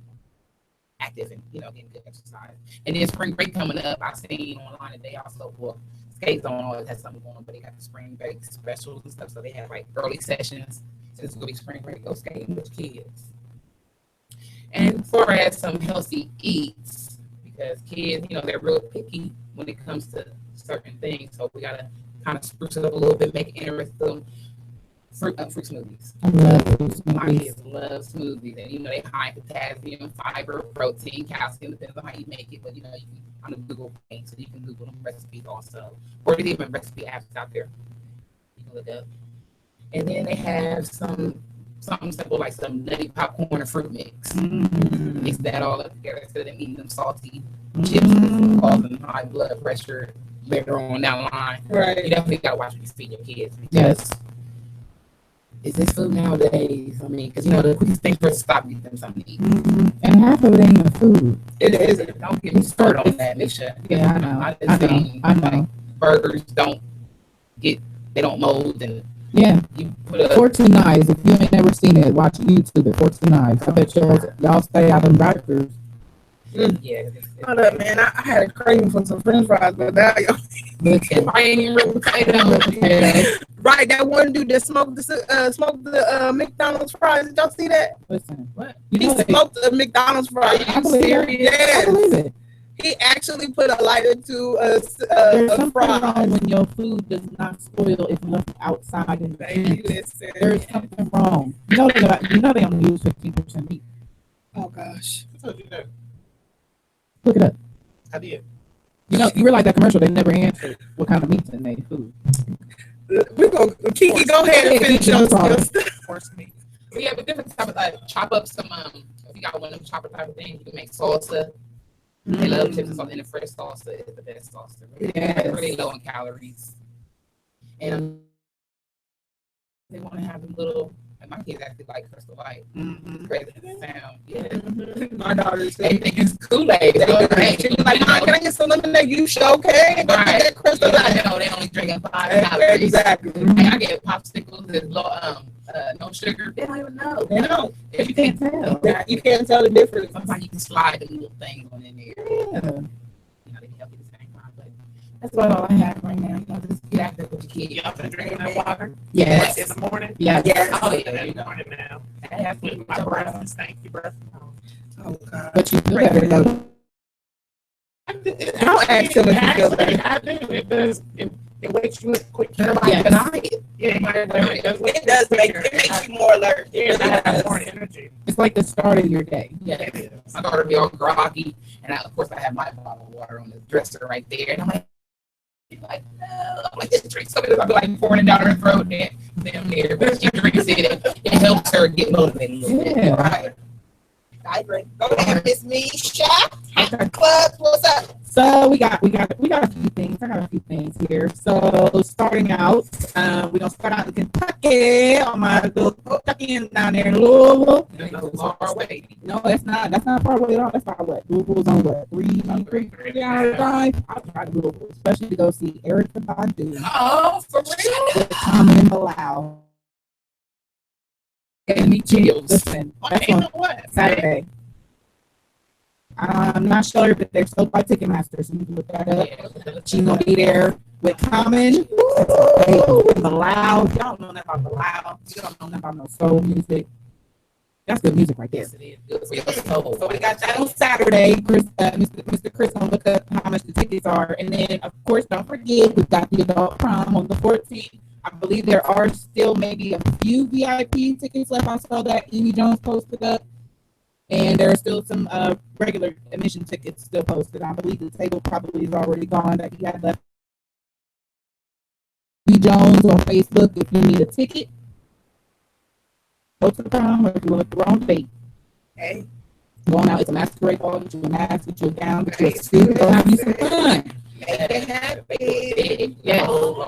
active and getting good exercise. And then spring break coming up, I seen online that they also skates don't always have something going on, but they got the spring break specials and stuff. So they have like early sessions. Since it's gonna be spring break, go skating with kids. And as far as some healthy eats, because kids, they're real picky when it comes to certain things. So we gotta kind of spruce it up a little bit, make it interesting. Fruit smoothies. I love smoothies. My kids love smoothies, and they high in potassium, fiber, protein, calcium. Depends on how you make it, but you can on the Google page, so you can Google them recipes also, or there's even recipe apps out there you can look up. And then they have something simple like some nutty popcorn and fruit mix. Mix that all up together instead of them eating them salty chips, causing high blood pressure later on down the line. Right. You definitely gotta watch what you feed your kids. Yes. Is this food nowadays? I mean, because the quickest thing for us to stop getting them something to eat. And half of it ain't the food. It is. Don't get me started on that, Misha. Yeah, I know. I know. Like, burgers they don't mold, and you put Fortune knives. If you ain't never seen it, watch YouTube at Fortune knives. I bet y'all stay out of burgers. Yeah. Hold up, man. I had a craving for some French fries, but now I ain't even real potato. Right, that one dude that smoked the McDonald's fries. Did y'all see that? Listen, what? He smoked the McDonald's fries. I believe it. He actually put a lighter to There's a something fry. wrong when your food does not spoil if left outside in the heat. There's something wrong. They only use 15% meat. Oh gosh. I told you that. Look it up. I did. You realize that commercial, they never answered what kind of meat's in their food. We're going to, Kiki, go ahead and finish your stuff. Horse meat. We have a different type of, chop up some, if you got one of them chopper type of things, you can make salsa. They love chips and salsa, and the fresh salsa is the best salsa. It's really low in calories. And they want to have them little, and my kids actually like Crystal Light. Crazy sound. Yeah. My daughters, they think it's Kool-Aid. She's like, Mom, can I get some lemonade? You sure okay? Right. Get Crystal Light. They only drink 5 calories. Exactly. I get popsicles that's low, no sugar. They don't even know. They know. If you can't tell. You can't tell the difference. Sometimes you can slide the little things on in there. Yeah. They can help you the same time. But that's about all I have right now. Just get active with your kids. Y'all been drinking that water? Yes. In the morning? Yes. Oh, yeah. In the morning now. I have to With my breakfast. Thank you, breakfast. Oh, God. But you do better know. I don't ask him if he feels better. I do. It does. It wakes you up quick. Yeah, It does make you more alert. Yeah, it has more energy. It's like the start of your day. Yeah, it is. My daughter be all groggy, and of course I have my bottle of water on the dresser right there, and I'm like, no. I'm like, just drink some of this. I'll be like pouring it down her throat, and damn near, but she drinks it. It helps her get motivated a little bit. Right. I agree. Go ahead, Miss Misha. Clubs, what's up? So we got a few things. I got a few things here. So starting out, we're gonna start out in Kentucky. On my little Kentucky down there in Louisville. Far away. No, that's not far away at all. That's far away. Louisville's on what? 3 hour drive. I'll try to Louisville, especially to go see Erica Badu. Oh, for real? With Tommy and Bilal. And me chills. Listen, that's on what? Saturday. I'm not sure, but they're sold by Ticketmaster, so you can look that up. She's gonna be there with Common, and Bilal. Y'all don't know nothing about Bilal. You don't know nothing about no soul music. That's good music right there. Yes, it is. Good for your soul. So we got that on Saturday. Mr. Chris gonna look up how much the tickets are, and then of course don't forget we've got the adult prom on the 14th. I believe there are still maybe a few VIP tickets left. I saw that Evie Jones posted up. And there are still some regular admission tickets still posted. I believe the table probably is already gone that he had left. Evie Jones on Facebook if you need a ticket. Go to the prom or if you want the wrong date. Hey. Going out, it's a masquerade ball, get you a mask, get you a gown, get you a suit, go have you some fun. Make it happy. Yes. Oh,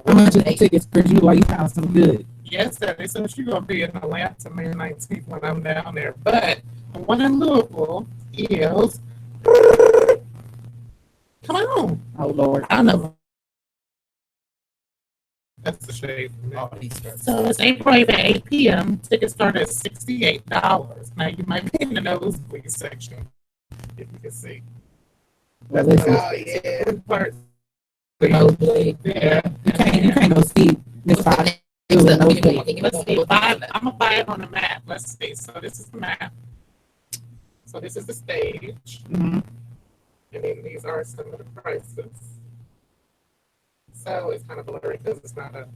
How much is the tickets for you while you found some good? Yes, sir. They said she's going to be in Atlanta May 19th when I'm down there. But the one in Louisville is. Come on. Oh, Lord. I know. That's the shade. So it's April 8th at 8 p.m. Tickets start at $68. Now you might be in the nosebleed section, if you can see. Well, listen, oh yeah. nosebleed. Yeah. You can't go see Miss Five. It was a nosebleed. Let's see. I'm gonna buy it on the map. Let's see. So this is the map. So this is the stage. Mm-hmm. And then these are some of the prices. So it's kind of blurry because it's not a.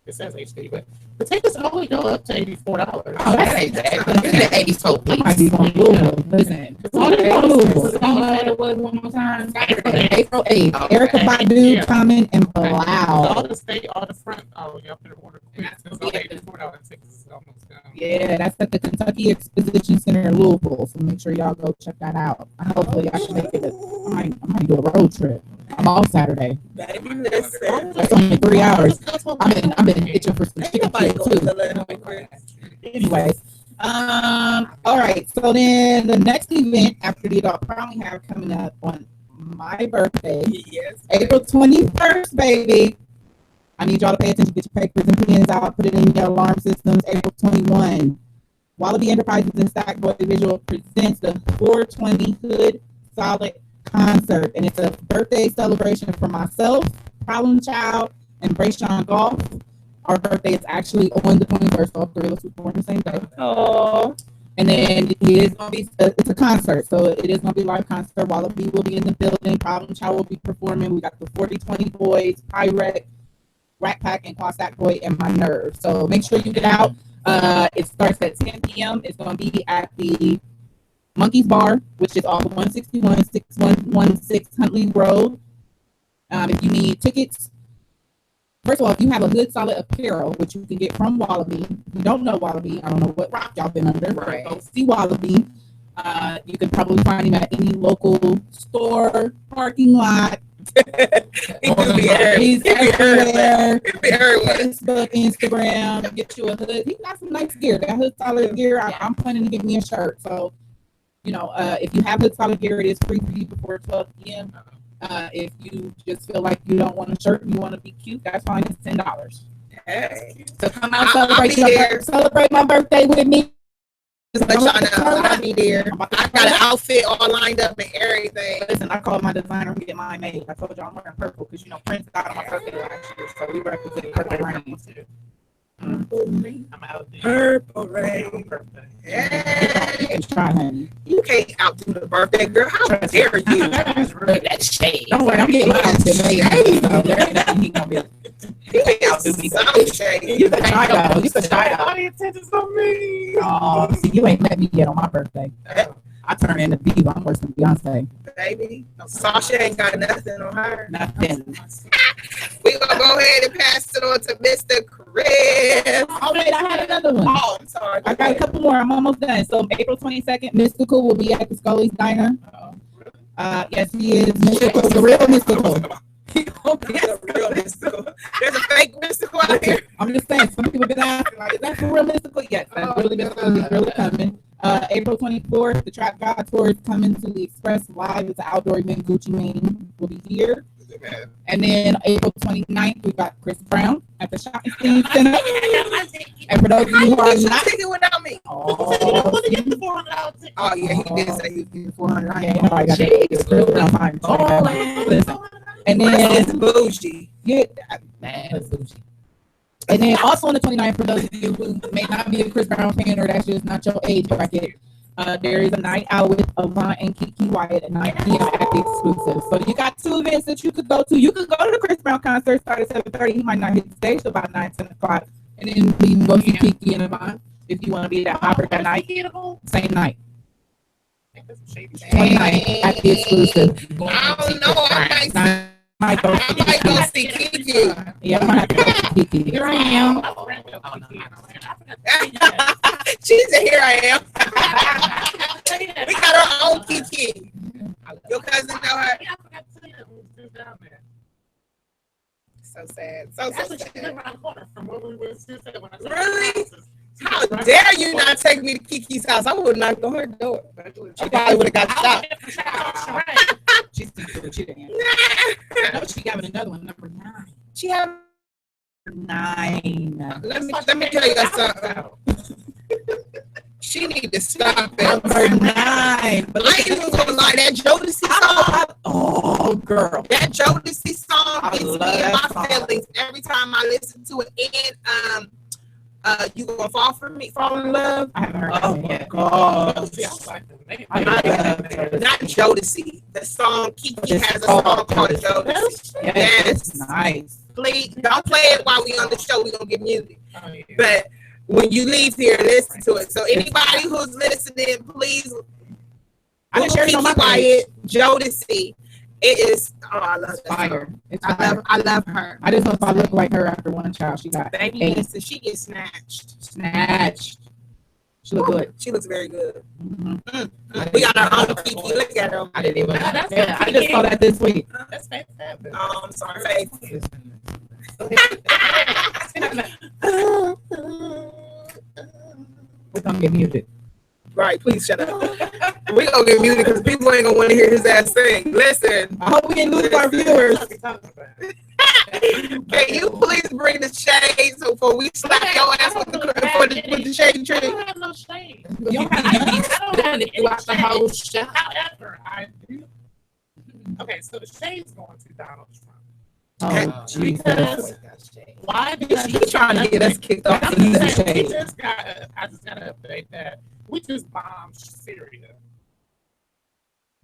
It says HD, but the tickets only go up to $84. Oh, that ain't that. 84, I might be going to Louisville. Listen, it's only going to Louisville. It was one more time. April 8th. Erica Badu, Common, and Bilal. All the front. Oh, you have to order quick. It's all $84 tickets is almost gone. Yeah, that's at the Kentucky Exposition Center in Louisville. So make sure y'all go check that out. Hopefully, I can make it. I might do a road trip. I'm off Saturday. baby, listen. That's only 3 hours. I've been itching for some chicken Nobody shit goes to too. Atlanta. Anyway, all right. So then the next event after the adult prom we have coming up on my birthday, Yes. April 21st, baby. I need y'all to pay attention. Get your papers and pens out. Put it in your alarm systems. April 21. Wallaby Enterprises and Sackboy Visual presents the 420 Hood Solid Concert, and it's a birthday celebration for myself, Problem Child, and Brayshawn Golf. Our birthday is actually on the 21st, so 3 of us were born the same day. Oh. And then it is going to be, it's a concert, so it is going to be a live concert. Wallaby will be in the building. Problem Child will be performing. We got the 4020 Boys, Pirate, Rat Pack, and Quasack Boy, and My Nerve. So make sure you get out. It starts at 10 p.m. It's going to be at the Monkey's Bar, which is off of 161-6116 Huntley Road. If you need tickets, first of all, if you have a Hood Solid apparel, which you can get from Wallaby, if you don't know Wallaby, I don't know what rock y'all been under, Right. Go see Wallaby. You can probably find him at any local store, parking lot. He's everywhere. Facebook, Instagram, get you a hood. He got some nice gear. That Hood Solid gear, I'm planning to get me a shirt. So, if you have Hood Solid gear, it is free for you before 12 p.m. If you just feel like you don't want a shirt and you want to be cute, that's fine. It's $10. Hey. So come out, I'll celebrate my birthday with me. Just let y'all know I'll be there. I got an outfit all lined up and everything. Listen, I called my designer and get mine made. I told y'all I'm wearing purple because Prince got on my birthday last year, so we represent Purple Rain. I'm out there. Purple Rain. Yeah. Try, honey. You can't outdo the birthday girl. How dare you? That shade. Don't worry, I'm getting my outfit made. So there ain't nothing he gonna be. You can't outdo me. You can try though. You can try though. All the attention's on me. Oh, see, you ain't met me yet on my birthday. I turn into Diva. I'm worse than Beyonce. Baby, Sasha ain't got nothing on her. Nothing. We gonna go ahead and pass it on to Mr. Chris. Oh wait, I had another one. Oh, I'm sorry. I got a couple more. I'm almost done. So April 22nd, Mystical will be at the Scully's Diner. Yes, he is Mystical, the real Mystical. The real Mystical. There's a fake Mystical out here. I'm just saying, some people been asking, like, is that for real Mystical? Yes, that's really Mystical. He's really coming. April 24th, the Trap God Tour is coming to the Express Live. It's an outdoor event. Gucci Mane will be here. And then April 29th, we got Chris Brown at the Shopping Center. And for those of you who are not ticket without me. Oh Yeah, he did say he was getting $400. yeah, I got it. Chris Brown fine. Listen. And then It's bougie. yeah, man. And then also on the 29th, for those of you who may not be a Chris Brown fan or that's just not your age bracket, there is a night out with Avant and Kiki Wyatt at 9 p.m. at the Exclusive. So you got two events that you could go to. You could go to the Chris Brown concert, start at 7:30. He might not hit the stage till about 9, 10 o'clock. And then you can go see Kiki and Avant if you want to be that hopper that night. Same night. 29th at the Exclusive. I don't know. I Might go might go see Kiki. Yeah, I might have to go see Kiki. Here I am. She said, "Here I am." We got our own Kiki. Your cousin know her. So sad. So sad. Really? How dare you not take me to Kiki's house? I would not go her door. She probably would have got shot. She's still cheating. No, she got another one, number 9. She have 9. let me tell you something. She need to stop it. Number 9. But I ain't even gonna lie, that Jodeci song. Oh, girl. That Jodeci song gets me in my song. feelings every time I listen to it. And You Gonna Fall in Love. I haven't heard Oh that my yet. God. I love her. Not Jodeci. The song Kiki It's has a called song called Jodeci. Jodeci. Yes, it's nice. Please don't play it while we on the show. We gonna get music. But when you leave here, listen to it. So anybody who's listening, please. I didn't share it on my Kiki page. Wyatt, Jodeci. It is. Oh, I love It's that. fire. It's fire. I love her. I just hope I look like her after one child. She got Baby, 8. listen, she gets snatched. Snatched. She look good. She looks very good. Mm-hmm. We got our own Kiki. Look at her. I didn't even. Yeah, I just saw that this week. That's fantastic. I'm sorry. We're gonna get muted. Right, please shut up. We gonna get muted because people ain't gonna want to hear his ass sing. Listen, I hope we didn't lose our viewers. can you please bring the shade so before we slap your ass with the shade tree? I don't have no shade. You don't have to be done if you watch the whole show. However, I do. Okay, so the shade's going to Donald Trump. Oh, Jesus. Why? Because He's trying to get us kicked off I'm the just saying, shade. I just gotta update that. We just bombed Syria.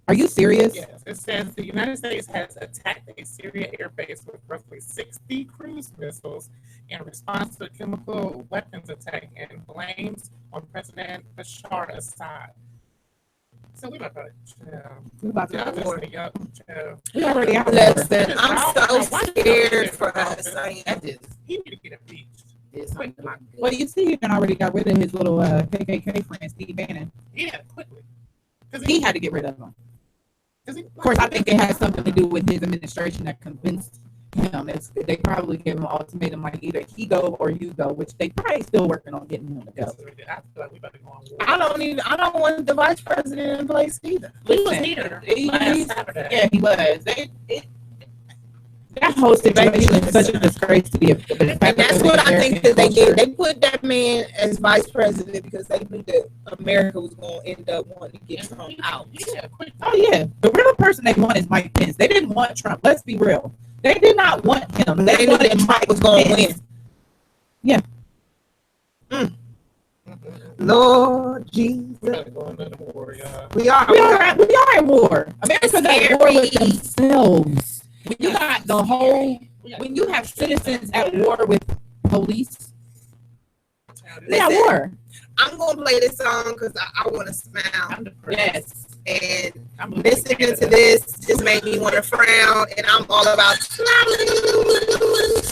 Are you serious? Yes, it says the United States has attacked a Syria airbase with roughly 60 cruise missiles in response to a chemical weapons attack and blames on President Bashar Assad. So we about to We about to y'all go for just it. chill. We already out Listen, there. I'm so scared for us. I am. He need to get impeached. Well, you see, he already got rid of his little KKK friend, Steve Bannon. Yeah, quickly. He had to get rid of him. Of Of course, I think it has something to do with his administration that convinced him. They probably gave him an ultimatum like either he go or you go, which they probably still working on getting him to go. I feel like we about to go on war. I don't want the vice president in place either. He was here last Saturday. Yeah, he was. That whole situation is such a disgrace to be And that's what I think that they did. They put that man as vice president because they knew that America was going to end up wanting to get Trump out. Yeah, quick. Oh yeah, the real person they want is Mike Pence. They didn't want Trump. Let's be real. They did not want him. They knew that Trump was going to win. Yeah. Lord Jesus. We about to go into the war, y'all. We are. We are at war. America's at war with themselves. When you got the whole, when you have citizens at war with police, they at war. I'm going to play this song because I want to smile. Yes. And listening to this just made me want to frown, and I'm all about smiling.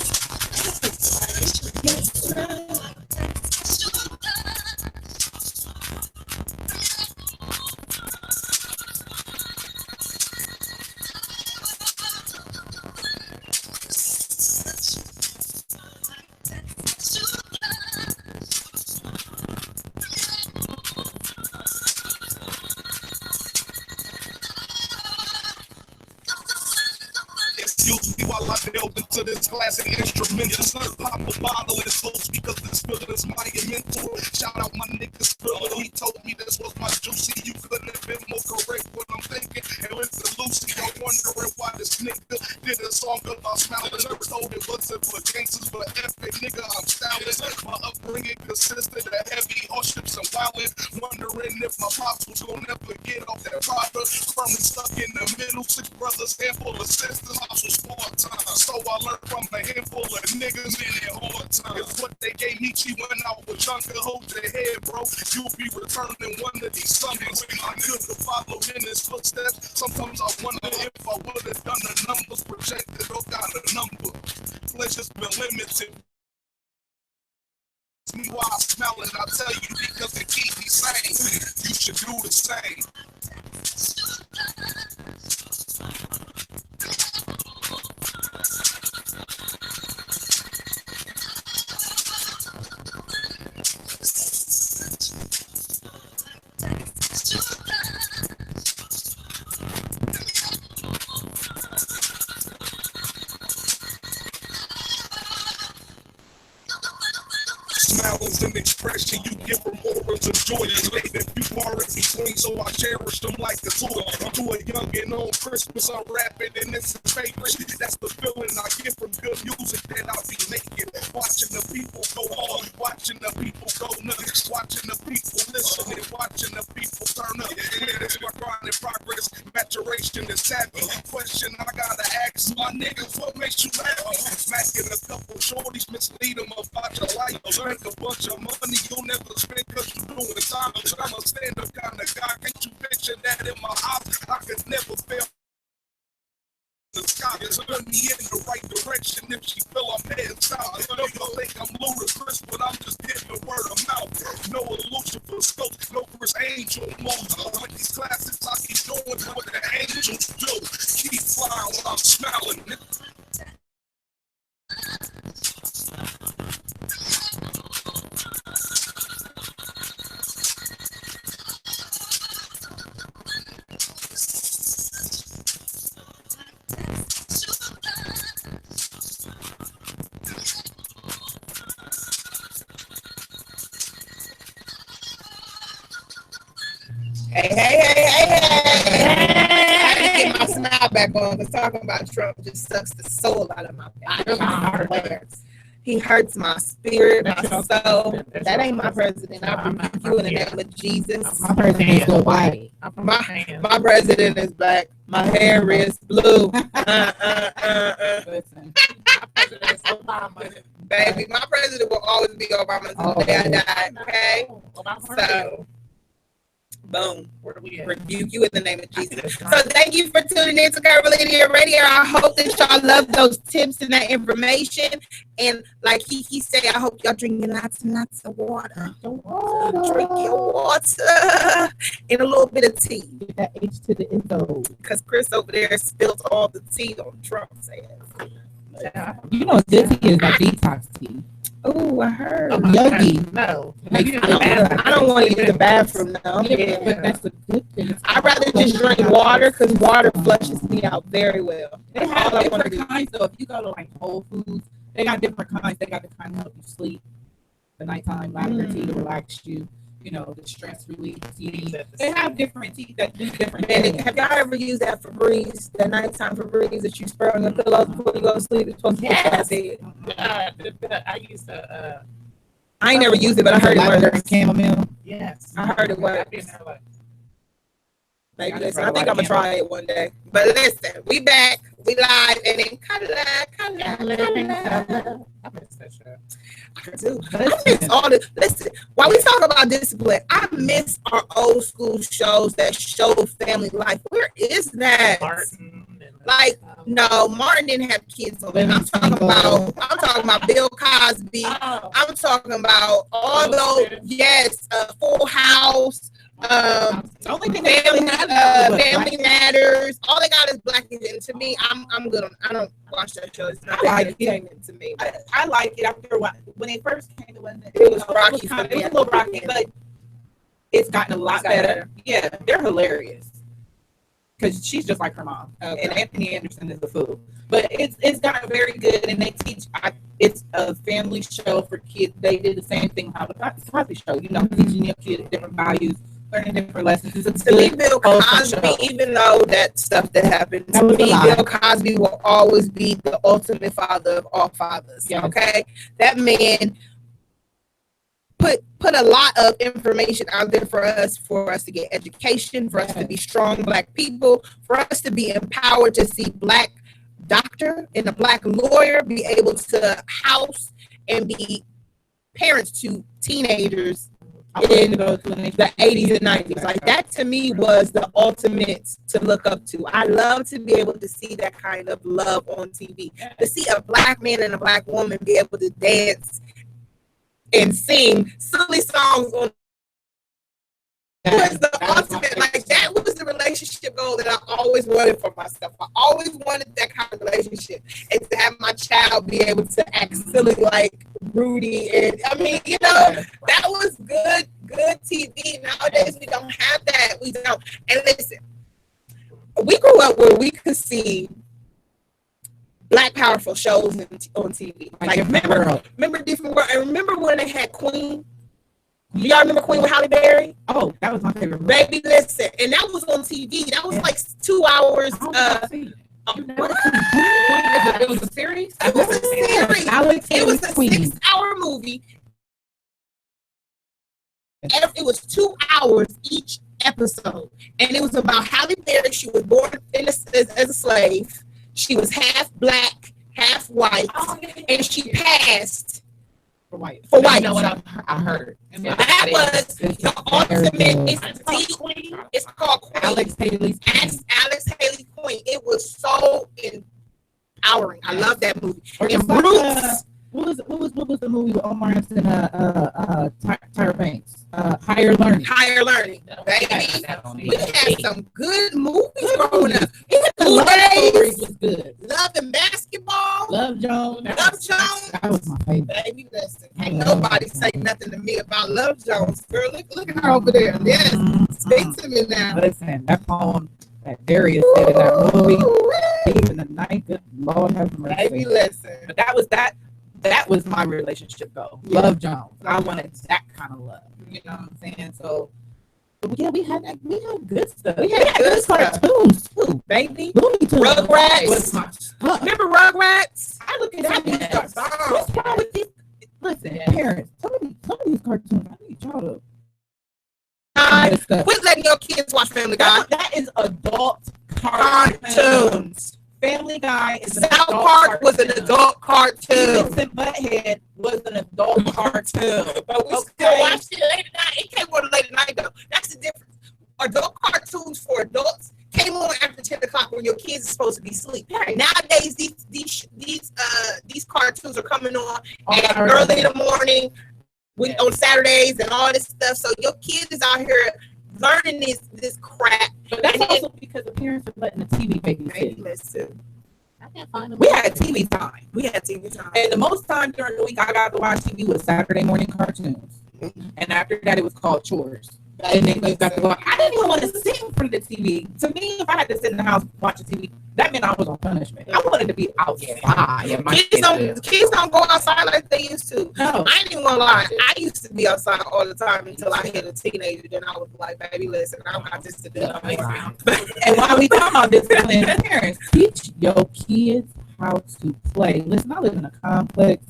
Excuse me while I delve into this classic instrument. Pop a bottle and slow because this feeling is my mental. Shout out my nigga Spiller. He told me this was my juicy. You couldn't have been more correct what I'm thinking. And listen, Lucy, I'm wondering why this nigga did a song about smiling. Never told it wasn't for gangsters, but epic nigga, I'm stylish. My upbringing consisted of heavy hardships and wildin'. Wondering if my pops was gonna never get off that father. Firmly stuck in the middle, 6 brothers, handful of sisters. I was part-time, so I learned from a handful of niggas in it hard time. It's what they gave me when I was younger. Hold your head, bro. You'll be returning one of these summers. I could have followed in his footsteps. Sometimes I wonder if I would have done the numbers projected or got a number. Flesh has been limited. Me why I smell it, I tell you, because it keeps me sane. You should do the same. Smile is an expression you get from morals of joy. That you are in between, so I cherish them like a toy. To a youngin' on Christmas, I'm rapping and it's his favorite. That's the feeling I get from good music that I be making. Watching the people go hard, watching the people go nuts, watching the people listen and watching the people turn up. Yeah, it's my grind in progress, maturation is savvy. Question I gotta ask my niggas, what makes you happy? Smacking a couple shorties, mislead them about your life. Spend a bunch of money you'll never spend cause you doing time. I'm a stand-up kind of guy, can't you picture that in my house? I could never fail. The sky is putting me in the right direction if she feel I'm heading south. I know you think I'm ludicrous, but I'm just getting the word of mouth. No illusion for scope, no Chris Angel moves. With these classics, I keep doing what the angels do. Keep flying while I'm smiling. Hey. Get my smile back on because talking about Trump just sucks the soul out of my heart. He hurts my spirit, my soul. That ain't my president. I rebuke you in the name of Jesus. My president is white. My president is black. My hair is blue. Listen. Baby, my president will always be Obama until the day I die. Okay? So, boom. Rebuke you in the name of Jesus. So thank you for tuning in to Curvilinear Radio. I hope that y'all love those tips and that information. And like he said, I hope y'all drinking lots and lots of water. Drink your water and a little bit of tea. Get that H to the endo. Because Chris over there spilled all the tea on Trump's ass. You know, this tea is like detox tea. Oh, I heard. Yogi. No. I don't want to use the bathroom now. Yeah, but that's a good thing. I'd rather just drink water because water flushes me out very well. They have different kinds, so if you go to like Whole Foods, they got different kinds. They got the kind that help you sleep, the nighttime lavender tea to relax you, you know, the stress relief tea. They have different tea that do different things. Have y'all ever used that Febreze, the nighttime Febreze that you spray on the pillows before you go to sleep? It's supposed to be I used to. I ain't never used it, but I heard it lavender works. and chamomile. Yes. I heard it works. Maybe listen, I think I'm gonna try it one day. But listen, we back, we live, and in color. I miss that show. I do. I miss all the listen. While we talk about discipline, I miss our old school shows that show family life. Where is that? Like, no, Martin didn't have kids on it. I'm talking about Bill Cosby. I'm talking about all those. Yes, Full House. Only thing Family Matters. All they got is Black and to me, I'm good on. I don't watch that show. It's not entertainment to me. I like it after a while. When it first came, it was rocky. It was a little rocky, but it's gotten a lot better. Yeah, they're hilarious. because she's just like her mom. And Anthony Anderson is a fool. But it's gotten very good, and they teach. It's a family show for kids. They did the same thing how the Cosby Show, teaching your kids different values, learning different lessons. It's to me, Bill Cosby, even though that stuff that happened, to me, Bill Cosby will always be the ultimate father of all fathers. Yes. Okay, that man put a lot of information out there for us to get education, for us to be strong Black people, for us to be empowered to see Black doctor and a Black lawyer be able to house and be parents to teenagers in the 80s and 90s. Like, that to me was the ultimate to look up to. I love to be able to see that kind of love on TV. To see a Black man and a Black woman be able to dance and sing silly songs on was the ultimate. Like, that was the relationship goal that I always wanted for myself. I always wanted that kind of relationship, and to have my child be able to act silly like Rudy. And I mean, that was good TV. Nowadays we don't have that. We don't. And listen, we grew up where we could see Black powerful shows on TV. Like, remember Different World. And remember when they had Queen? Do y'all remember Queen with Halle Berry? Oh, that was my favorite. Baby, listen. And that was on TV. That was like 2 hours. It was a series? It was a series. It was a 6-hour movie. It was 2 hours each episode. And it was about Halle Berry. She was born as a slave. She was half Black, half white. And she passed for white. You know what I heard? That was the ultimate. It's called Queen. Alex Haley Queen. It was so empowering. I love that movie. And Bruce. What was the movie with Omar Epps and Tyra Banks? Higher Learning. Baby. We had some good movies growing up. Love Stories was good. Love and Basketball. Love Jones. That was my favorite. Baby, listen. Ain't nobody say nothing to me about Love Jones. Girl, look at her over there. Yes. Speak to me now. Listen, that poem that Darius said in that movie. Even the night, good Lord have mercy. Baby, listen. But that was my relationship goal. Yeah. Love Jones. I wanted that kind of love. You know what I'm saying? So, yeah, we had good stuff. We had good cartoons too, baby. Rugrats. Remember Rugrats? I look at that. What's wrong with these? Listen, parents, some of these cartoons, I need y'all to quit letting your kids watch Family Guy. That is adult cartoons. Family Guy is South Park was an adult cartoon. Beavis and Butthead was an adult cartoon. But we still watched it late at night. It came on late at night though. That's the difference. Adult cartoons for adults came on after 10 o'clock when your kids are supposed to be asleep. Right. Nowadays these cartoons are coming on early in the morning on Saturdays and all this stuff. So your kids is out here learning this crap. But that's also because the parents are letting the TV babysit. Listen, I can't find them. We had TV time. And the most time during the week I got to watch TV was Saturday morning cartoons. Mm-hmm. And after that, it was called chores. And then you got to go. I didn't even want to sit in front of the TV. To me, if I had to sit in the house watching TV, that meant I was on punishment. I wanted to be outside. Kids don't go outside like they used to. No. I ain't even gonna lie. I used to be outside all the time until I hit a teenager. Then I was like, baby, listen, I'm not this to do. And while we talking about this, parents, teach your kids how to play. Listen, I live in a complex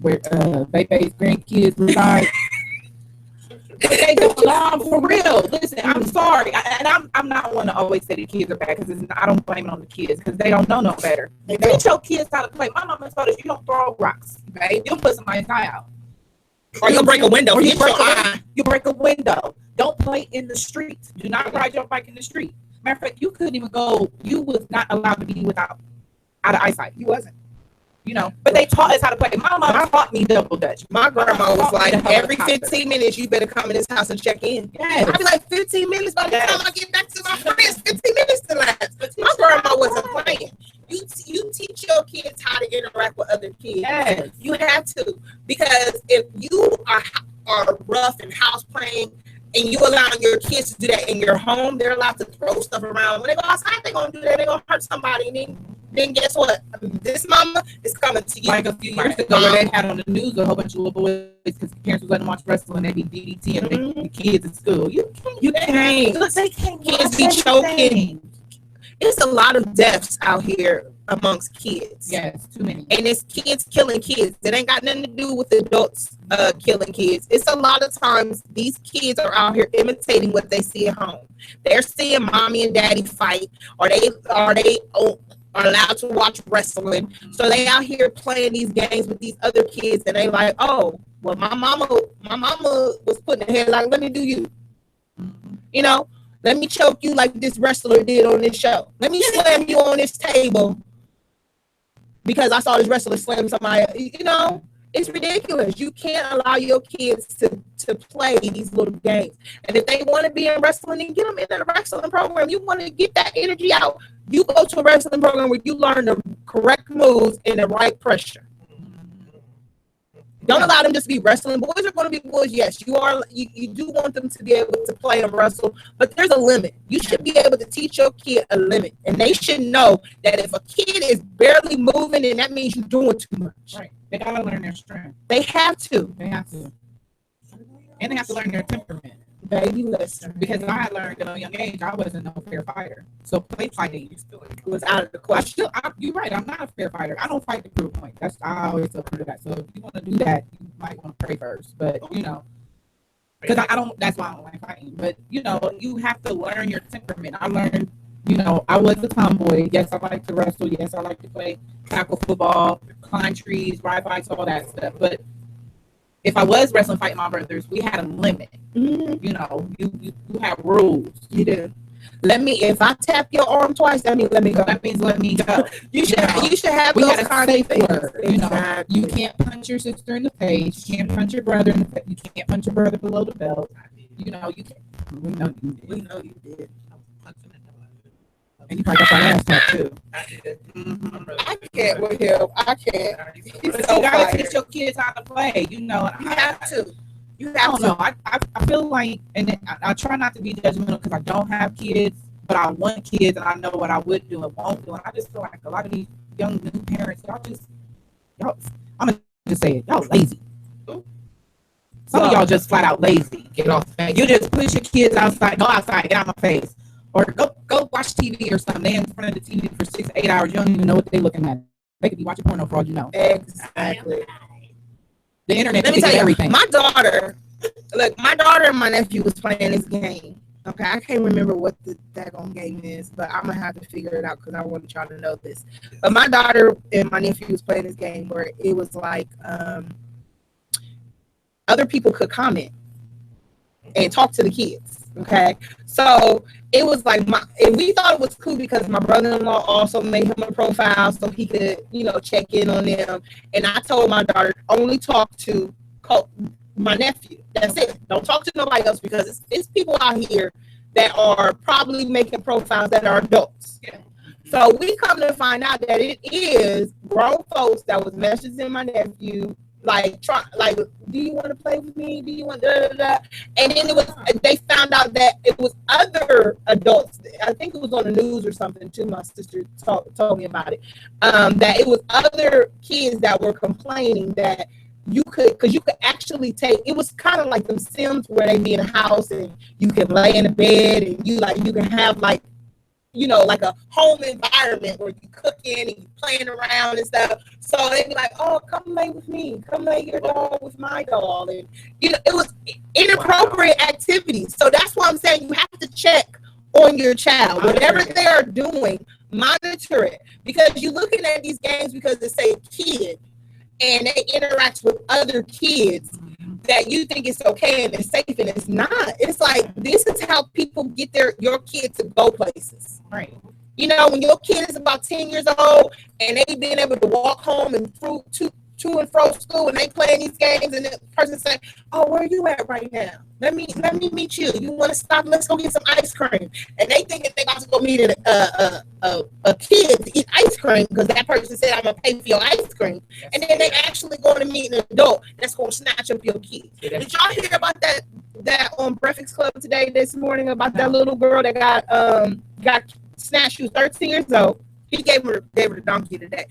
where Bebe's grandkids reside. They do for real. Listen, I'm sorry, I'm not one to always say the kids are bad because I don't blame it on the kids because they don't know no better. Teach your kids how to play. My mama told us you don't throw rocks, babe. You'll put somebody's eye out, or you'll break a window. Or you break a window. Don't play in the street. Do not ride your bike in the street. Matter of fact, you couldn't even go. You was not allowed to be out of eyesight. You wasn't. You know, but they taught us how to play. My mom taught me double dutch. My grandma was like, every 15 minutes, you better come in this house and check in. Yes. I'd be like, 15 minutes by the time I get back to my friends, 15 minutes to last. My grandma wasn't playing. You teach your kids how to interact with other kids. Yes. You have to, because if you are rough and house playing and you allow your kids to do that in your home, they're allowed to throw stuff around. When they go outside, they're gonna do that. They're gonna hurt somebody. And then guess what? This mama is coming to you. Like a few years ago, where they had on the news a whole bunch of little boys because parents was letting them watch wrestling, they be DDT and the kids in school. You can't. They can't. Kids be choking. It's a lot of deaths out here amongst kids. Yes, too many. And it's kids killing kids. It ain't got nothing to do with adults killing kids. It's a lot of times these kids are out here imitating what they see at home. They're seeing mommy and daddy fight, or they are allowed to watch wrestling. So they out here playing these games with these other kids, and they like, oh, well, my mama was putting her head like, let me do you. You know, let me choke you like this wrestler did on this show. Let me slam you on this table because I saw this wrestler slam somebody. You know, it's ridiculous. You can't allow your kids to play these little games. And if they want to be in wrestling, then get them in a wrestling program. You want to get that energy out, you go to a wrestling program where you learn the correct moves and the right pressure. Don't allow them just to be wrestling. Boys are going to be boys. Yes, you do want them to be able to play and wrestle, but there's a limit. You should be able to teach your kid a limit, and they should know that if a kid is barely moving, then that means you're doing too much. Right. They gotta learn their strength. They have to. And they have to learn their temperament. Baby, listen. Because I learned at a young age I wasn't no fair fighter. So play fighting Was out of the question. You're right. I'm not a fair fighter. I don't fight to prove a point. I always tell people that. So if you want to do that, you might want to pray first. But you know, because I don't. That's why I don't like fighting. But you know, you have to learn your temperament. I learned. You know, I was a tomboy. Yes, I like to wrestle. Yes, I like to play tackle football, climb trees, ride bikes, all that stuff. But if I was wrestling, fighting my brothers, we had a limit. Mm-hmm. You know, you have rules. You do. If I tap your arm twice, that means let me go. That means let me go. You should have those kind of things. You know, you can't punch your sister in the face. You can't punch your brother in the face. You can't punch your brother below the belt. You know, you can't. We know you did. And you probably got that ass tapped too. I can't with him. I can't. But you gotta teach your kids how to play. You know, you have to. I don't know. I feel like, and I try not to be judgmental because I don't have kids, but I want kids, and I know what I would do and won't do. And I just feel like a lot of these young new parents, y'all. I'm gonna just say it. Y'all lazy. Some of y'all just flat out lazy. Get off the face. You just push your kids outside. Go outside. Get out of my face. Or go watch TV or something. They in front of the TV for 6 to 8 hours. You don't even know what they're looking at. They could be watching porno for all you know. Exactly. The internet. Let me tell you, everything. my daughter and my nephew was playing this game. Okay, I can't remember what the daggone game is, but I'm gonna have to figure it out because I want y'all to know this. But my daughter and my nephew was playing this game where it was like other people could comment and talk to the kids. Okay, so it was like and we thought it was cool because my brother-in-law also made him a profile so he could, you know, check in on them. And I told my daughter, only talk to my nephew. That's it. Don't talk to nobody else because it's people out here that are probably making profiles that are adults. Yeah. So we come to find out that it is grown folks that was messaging my nephew. Like, do you want to play with me? Do you want da? And then they found out that it was other adults. I think it was on the news or something too. My sister told me about it. That it was other kids that were complaining that because you could actually it was kind of like them Sims where they be in a house and you can lay in a bed and you can have like, you know, like a home environment where you cooking and you playing around and stuff. So they'd be like, oh, come lay with me. Come lay your doll with my doll. And, you know, it was inappropriate activities. So that's why I'm saying you have to check on your child. Whatever they are doing, monitor it. Because you're looking at these games because they say kid and they interact with other kids that you think it's okay and it's safe and it's not. It's like, this is how people get your kid to go places. Right. You know, when your kid is about 10 years old and they being able to walk home and through to and from school and they playing these games and the person say, oh, where are you at right now? Let me meet you. You want to stop? Let's go get some ice cream. And they think that they about to go meet a kid to eat ice cream. cream because that person said I'm gonna pay for your ice cream, and then they actually going to meet an adult that's gonna snatch up your kid. Did y'all hear about that on Breakfast Club today this morning about that little girl that got snatched? She was 13 years old. He gave her the donkey today.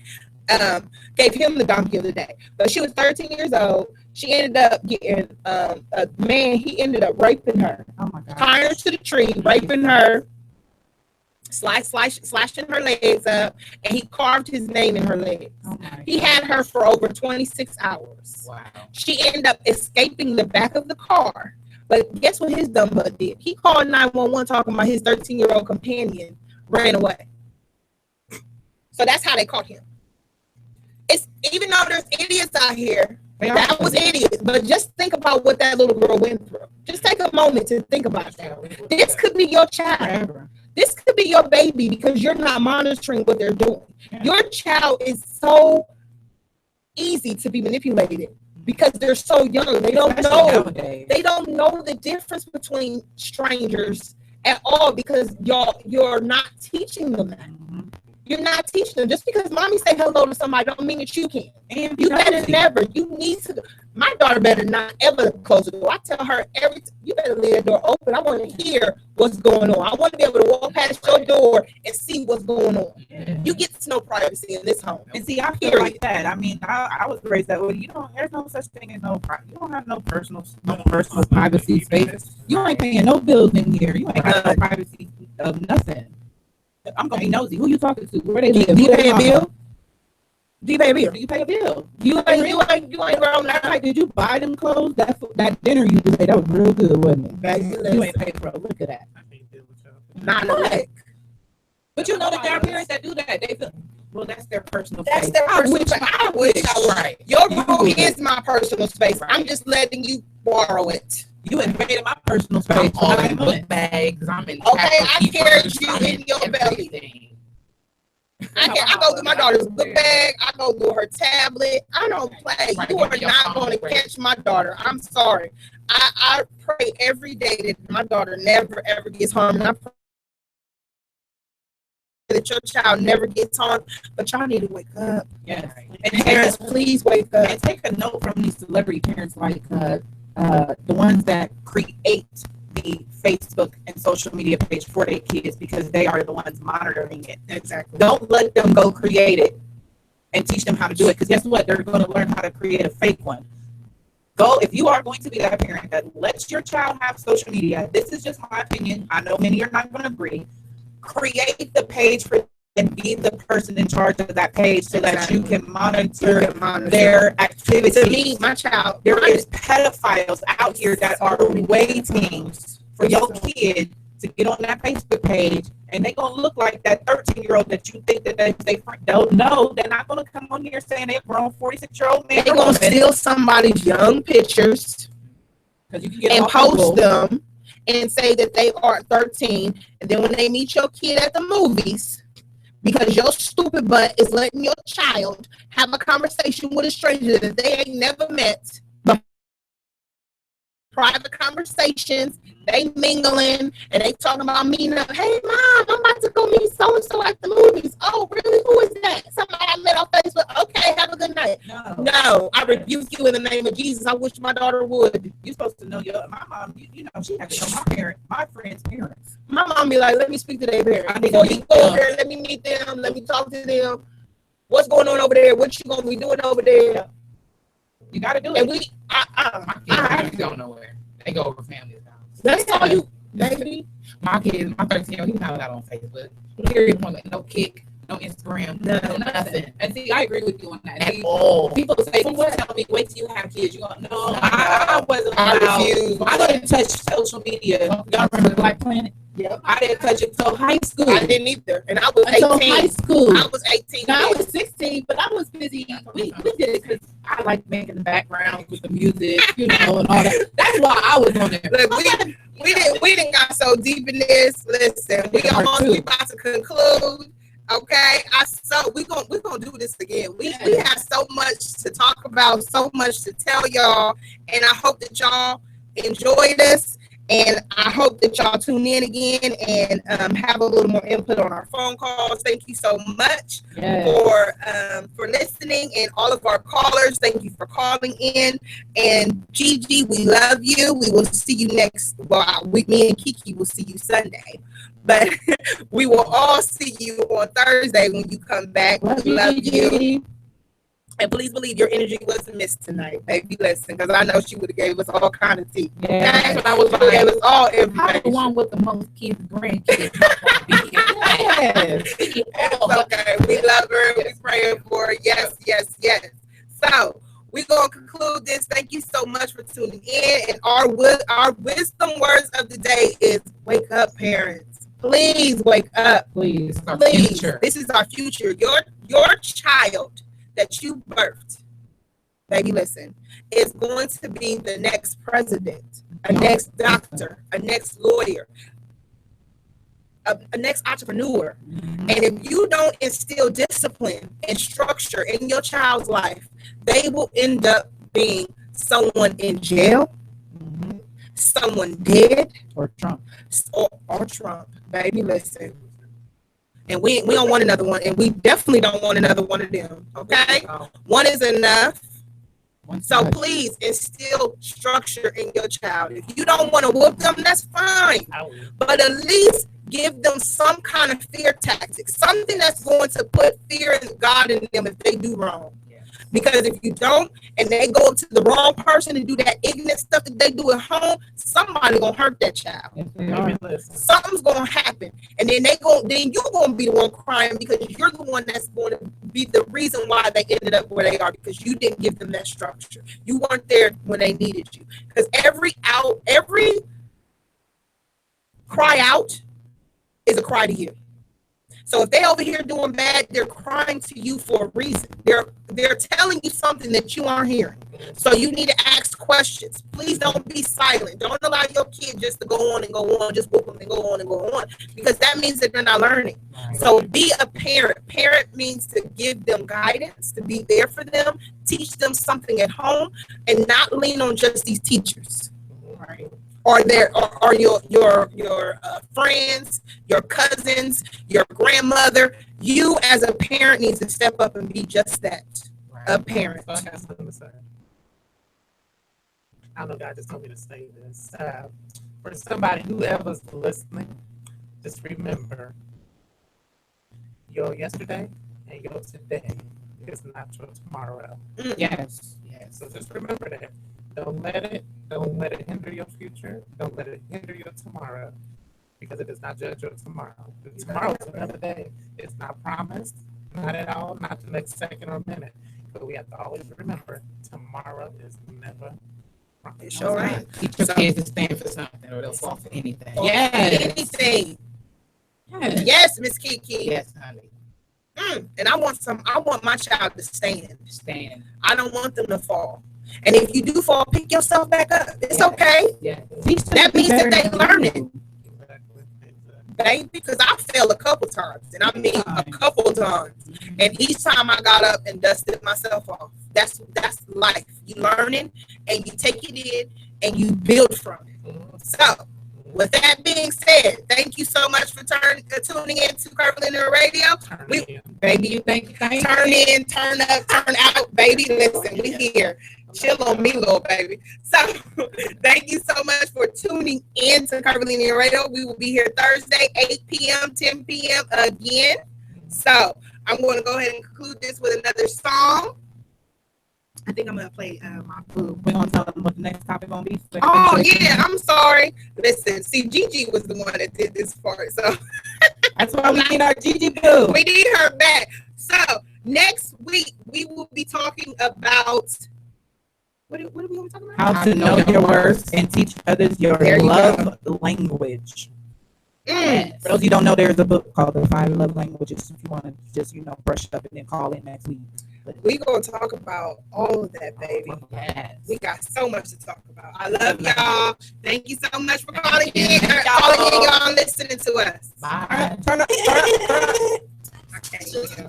Gave him the donkey of the day, but she was 13 years old. She ended up getting a man. He ended up raping her. Oh my God. Tying her to the tree, raping her, slashing her legs up, and he carved his name in her legs. Oh he had her for over 26 hours. Wow. She ended up escaping the back of the car, but guess what his dumb butt did? He called 911 talking about his 13-year-old companion ran away. So that's how they caught him. It's even though there's idiots out here. That was idiots, but just think about what that little girl went through. Just take a moment to think about that. This could be your child. This could be your baby because you're not monitoring what they're doing. Your child is so easy to be manipulated because they're so young. They don't know. They don't know the difference between strangers at all because you're not teaching them that. You're not teaching them. Just because mommy say hello to somebody don't mean that you can. And you better never. You need to. My daughter better not ever close the door. I tell her you better leave the door open. I want to hear what's going on. I want to be able to walk past your door and see what's going on. Yeah. You get to know privacy in this home. And see, I feel like that. I mean, I was raised that way. There's no such thing as you don't have no personal privacy space. You ain't paying no bills in here. You ain't got no privacy of nothing. I'm gonna be nosy. Who you talking to? Where they live? Do you pay a bill? Do you pay a bill? Do you pay a bill? You ain't grown up. Like, did you buy them clothes? That dinner you just ate, that was real good, wasn't it? You ain't paid for it. Look at that. Not a lick. But you know that there are parents that do that. They feel, well, that's their personal space. That's their personal space. I wish. Right. Your room is my personal space. I'm just letting you borrow it. You invaded my personal space. I'm in book bags. I'm in. Okay, I carried you in your belly. I go through my daughter's book bag. I go through her tablet. I don't play. You are not going to catch my daughter. I'm sorry. I pray every day that my daughter never ever gets harmed. And I pray that your child never gets harmed. But y'all need to wake up. Yes. And parents, please wake up. And take a note from these celebrity parents like the ones that create the Facebook and social media page for their kids because they are the ones monitoring it. Exactly. Don't let them go create it and teach them how to do it because guess what? They're going to learn how to create a fake one. Go, if you are going to be that parent that lets your child have social media, this is just my opinion. I know many are not going to agree. Create the page for and be the person in charge of that page so that you can monitor their activities. To me, my child, there is pedophiles out here that are waiting for your kid to get on that Facebook page, and they're going to look like that 13-year-old that you think that they don't know. They're not going to come on here saying they're grown 46-year-old man. They're going to steal somebody's young pictures and post them and say that they are 13, and then when they meet your kid at the movies, because your stupid butt is letting your child have a conversation with a stranger that they ain't never met. Private conversations, they mingling, and they talking about meeting up. Hey, Mom, I'm about to go meet so-and-so at the movies. Oh, really? Who is that? Somebody I met on Facebook. Okay, have a good night. No, I rebuke you in the name of Jesus. I wish my daughter would. You're supposed to know my mom, you know, she had to know my friend's parents. My mom be like, let me speak to their parents. Before you go over there, let me meet them. Let me talk to them. What's going on over there? What you going to be doing over there? You got to do it. And my kids don't go nowhere. They go over family's house. That's all you, baby. My kids, my 13-year-old, he's not out on Facebook. Period. No kick, no Instagram, no nothing. And see, I agree with you on that. At all. People say, tell me, wait till you have kids. You go, no, I wasn't allowed. I didn't touch social media. Y'all remember Black Planet? Yep. I didn't touch it until high school. I didn't either. And I was 18. Until high school. I was 18. No, I was 16, but I was busy. We did it because I like making the background with the music, you know, and all that. That's why I was on there. Look, we didn't got so deep in this. Listen, we about to conclude. Okay, we're gonna do this again. We have so much to talk about, so much to tell y'all, and I hope that y'all enjoyed us. And I hope that y'all tune in again and have a little more input on our phone calls. Thank you so much for listening, and all of our callers. Thank you for calling in. And Gigi, we love you. We will see you me and Kiki will see you Sunday, but we will all see you on Thursday when you come back. We love you. And please believe your energy wasn't missed tonight, baby. Listen, because I know she would have gave us all kind of tea. Yeah, okay? that's what I was She gave us all information. I'm the one with the most kids, grandkids. It's okay. We love her. We're praying for her. Yes, yes, yes. So we're going to conclude this. Thank you so much for tuning in. And our wisdom words of the day is wake up, parents. Please wake up. Please. Please. This is our future. Your child that you birthed, baby, listen, is going to be the next president, a next doctor, a next lawyer, a next entrepreneur. And if you don't instill discipline and structure in your child's life, they will end up being someone in jail, someone dead, or Trump. Or Trump, baby, listen. And we don't want another one, and we definitely don't want another one of them. Okay, one is enough. So please instill structure in your child. If you don't want to whoop them, that's fine. But at least give them some kind of fear tactic, something that's going to put fear in God in them if they do wrong. Because if you don't, and they go to the wrong person and do that ignorant stuff that they do at home, somebody gonna hurt that child. Something's gonna happen, and then you're gonna be the one crying because you're the one that's going to be the reason why they ended up where they are, because you didn't give them that structure. You weren't there when they needed you. Because every cry out is a cry to you. So if they over here doing bad, they're crying to you for a reason. They're telling you something that you aren't hearing. So you need to ask questions. Please don't be silent. Don't allow your kid just to go on and go on, just whoop them and go on and go on, because that means that they're not learning. So be a parent. Parent means to give them guidance, to be there for them, teach them something at home, and not lean on just these teachers. Right. Or your friends, your cousins, your grandmother. You as a parent needs to step up and be just that, a parent. So I got something to say. I know God just told me to say this. For somebody whoever's listening, just remember, your yesterday and your today is not your tomorrow. Yes. So just remember that. Don't let it hinder your future. Don't let it hinder your tomorrow, because it does not judge your tomorrow. Tomorrow is another day. It's not promised, not at all, not the next second or minute. But we have to always remember, tomorrow is never promised. It's all right. Teach your kids to stand for something, or they'll fall for anything. Anything. Yes, Miss Kiki. Yes, honey. And I want my child to stand. Stand. I don't want them to fall. And if you do fall, pick yourself back up. It's okay. Yeah. That means that they learning. Baby, because I fell a couple times, and I mean a couple times. And each time I got up and dusted myself off. That's life. You learning, and you take it in, and you build from it. So, with that being said, thank you so much for tuning in to Curvilinear Radio. Baby, thank you. Turn in, turn up, turn out, baby. Listen, we here. Chill on me, little baby. So, thank you so much for tuning in to Curvilinear Radio. We will be here Thursday, 8 p.m., 10 p.m. again. So, I'm going to go ahead and conclude this with another song. I think I'm going to play my food. We're going to tell them what the next topic going to be. Oh, yeah, I'm sorry. Listen, see, Gigi was the one that did this part, so. That's why we need our Gigi boo. We need her back. So, next week, we will be talking about, what are we going to talk about? How to know your words and teach others your love language. Yes. For those who don't know, there's a book called The 5 Love Languages. If you want to just, brush up and then call in next week. We're going to talk about all of that, baby. Yes. We got so much to talk about. I love y'all. Thank you so much for calling in. Y'all listening to us. Bye. Turn up. Okay.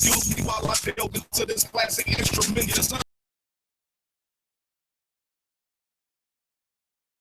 Excuse me while I delve into this classic instrument.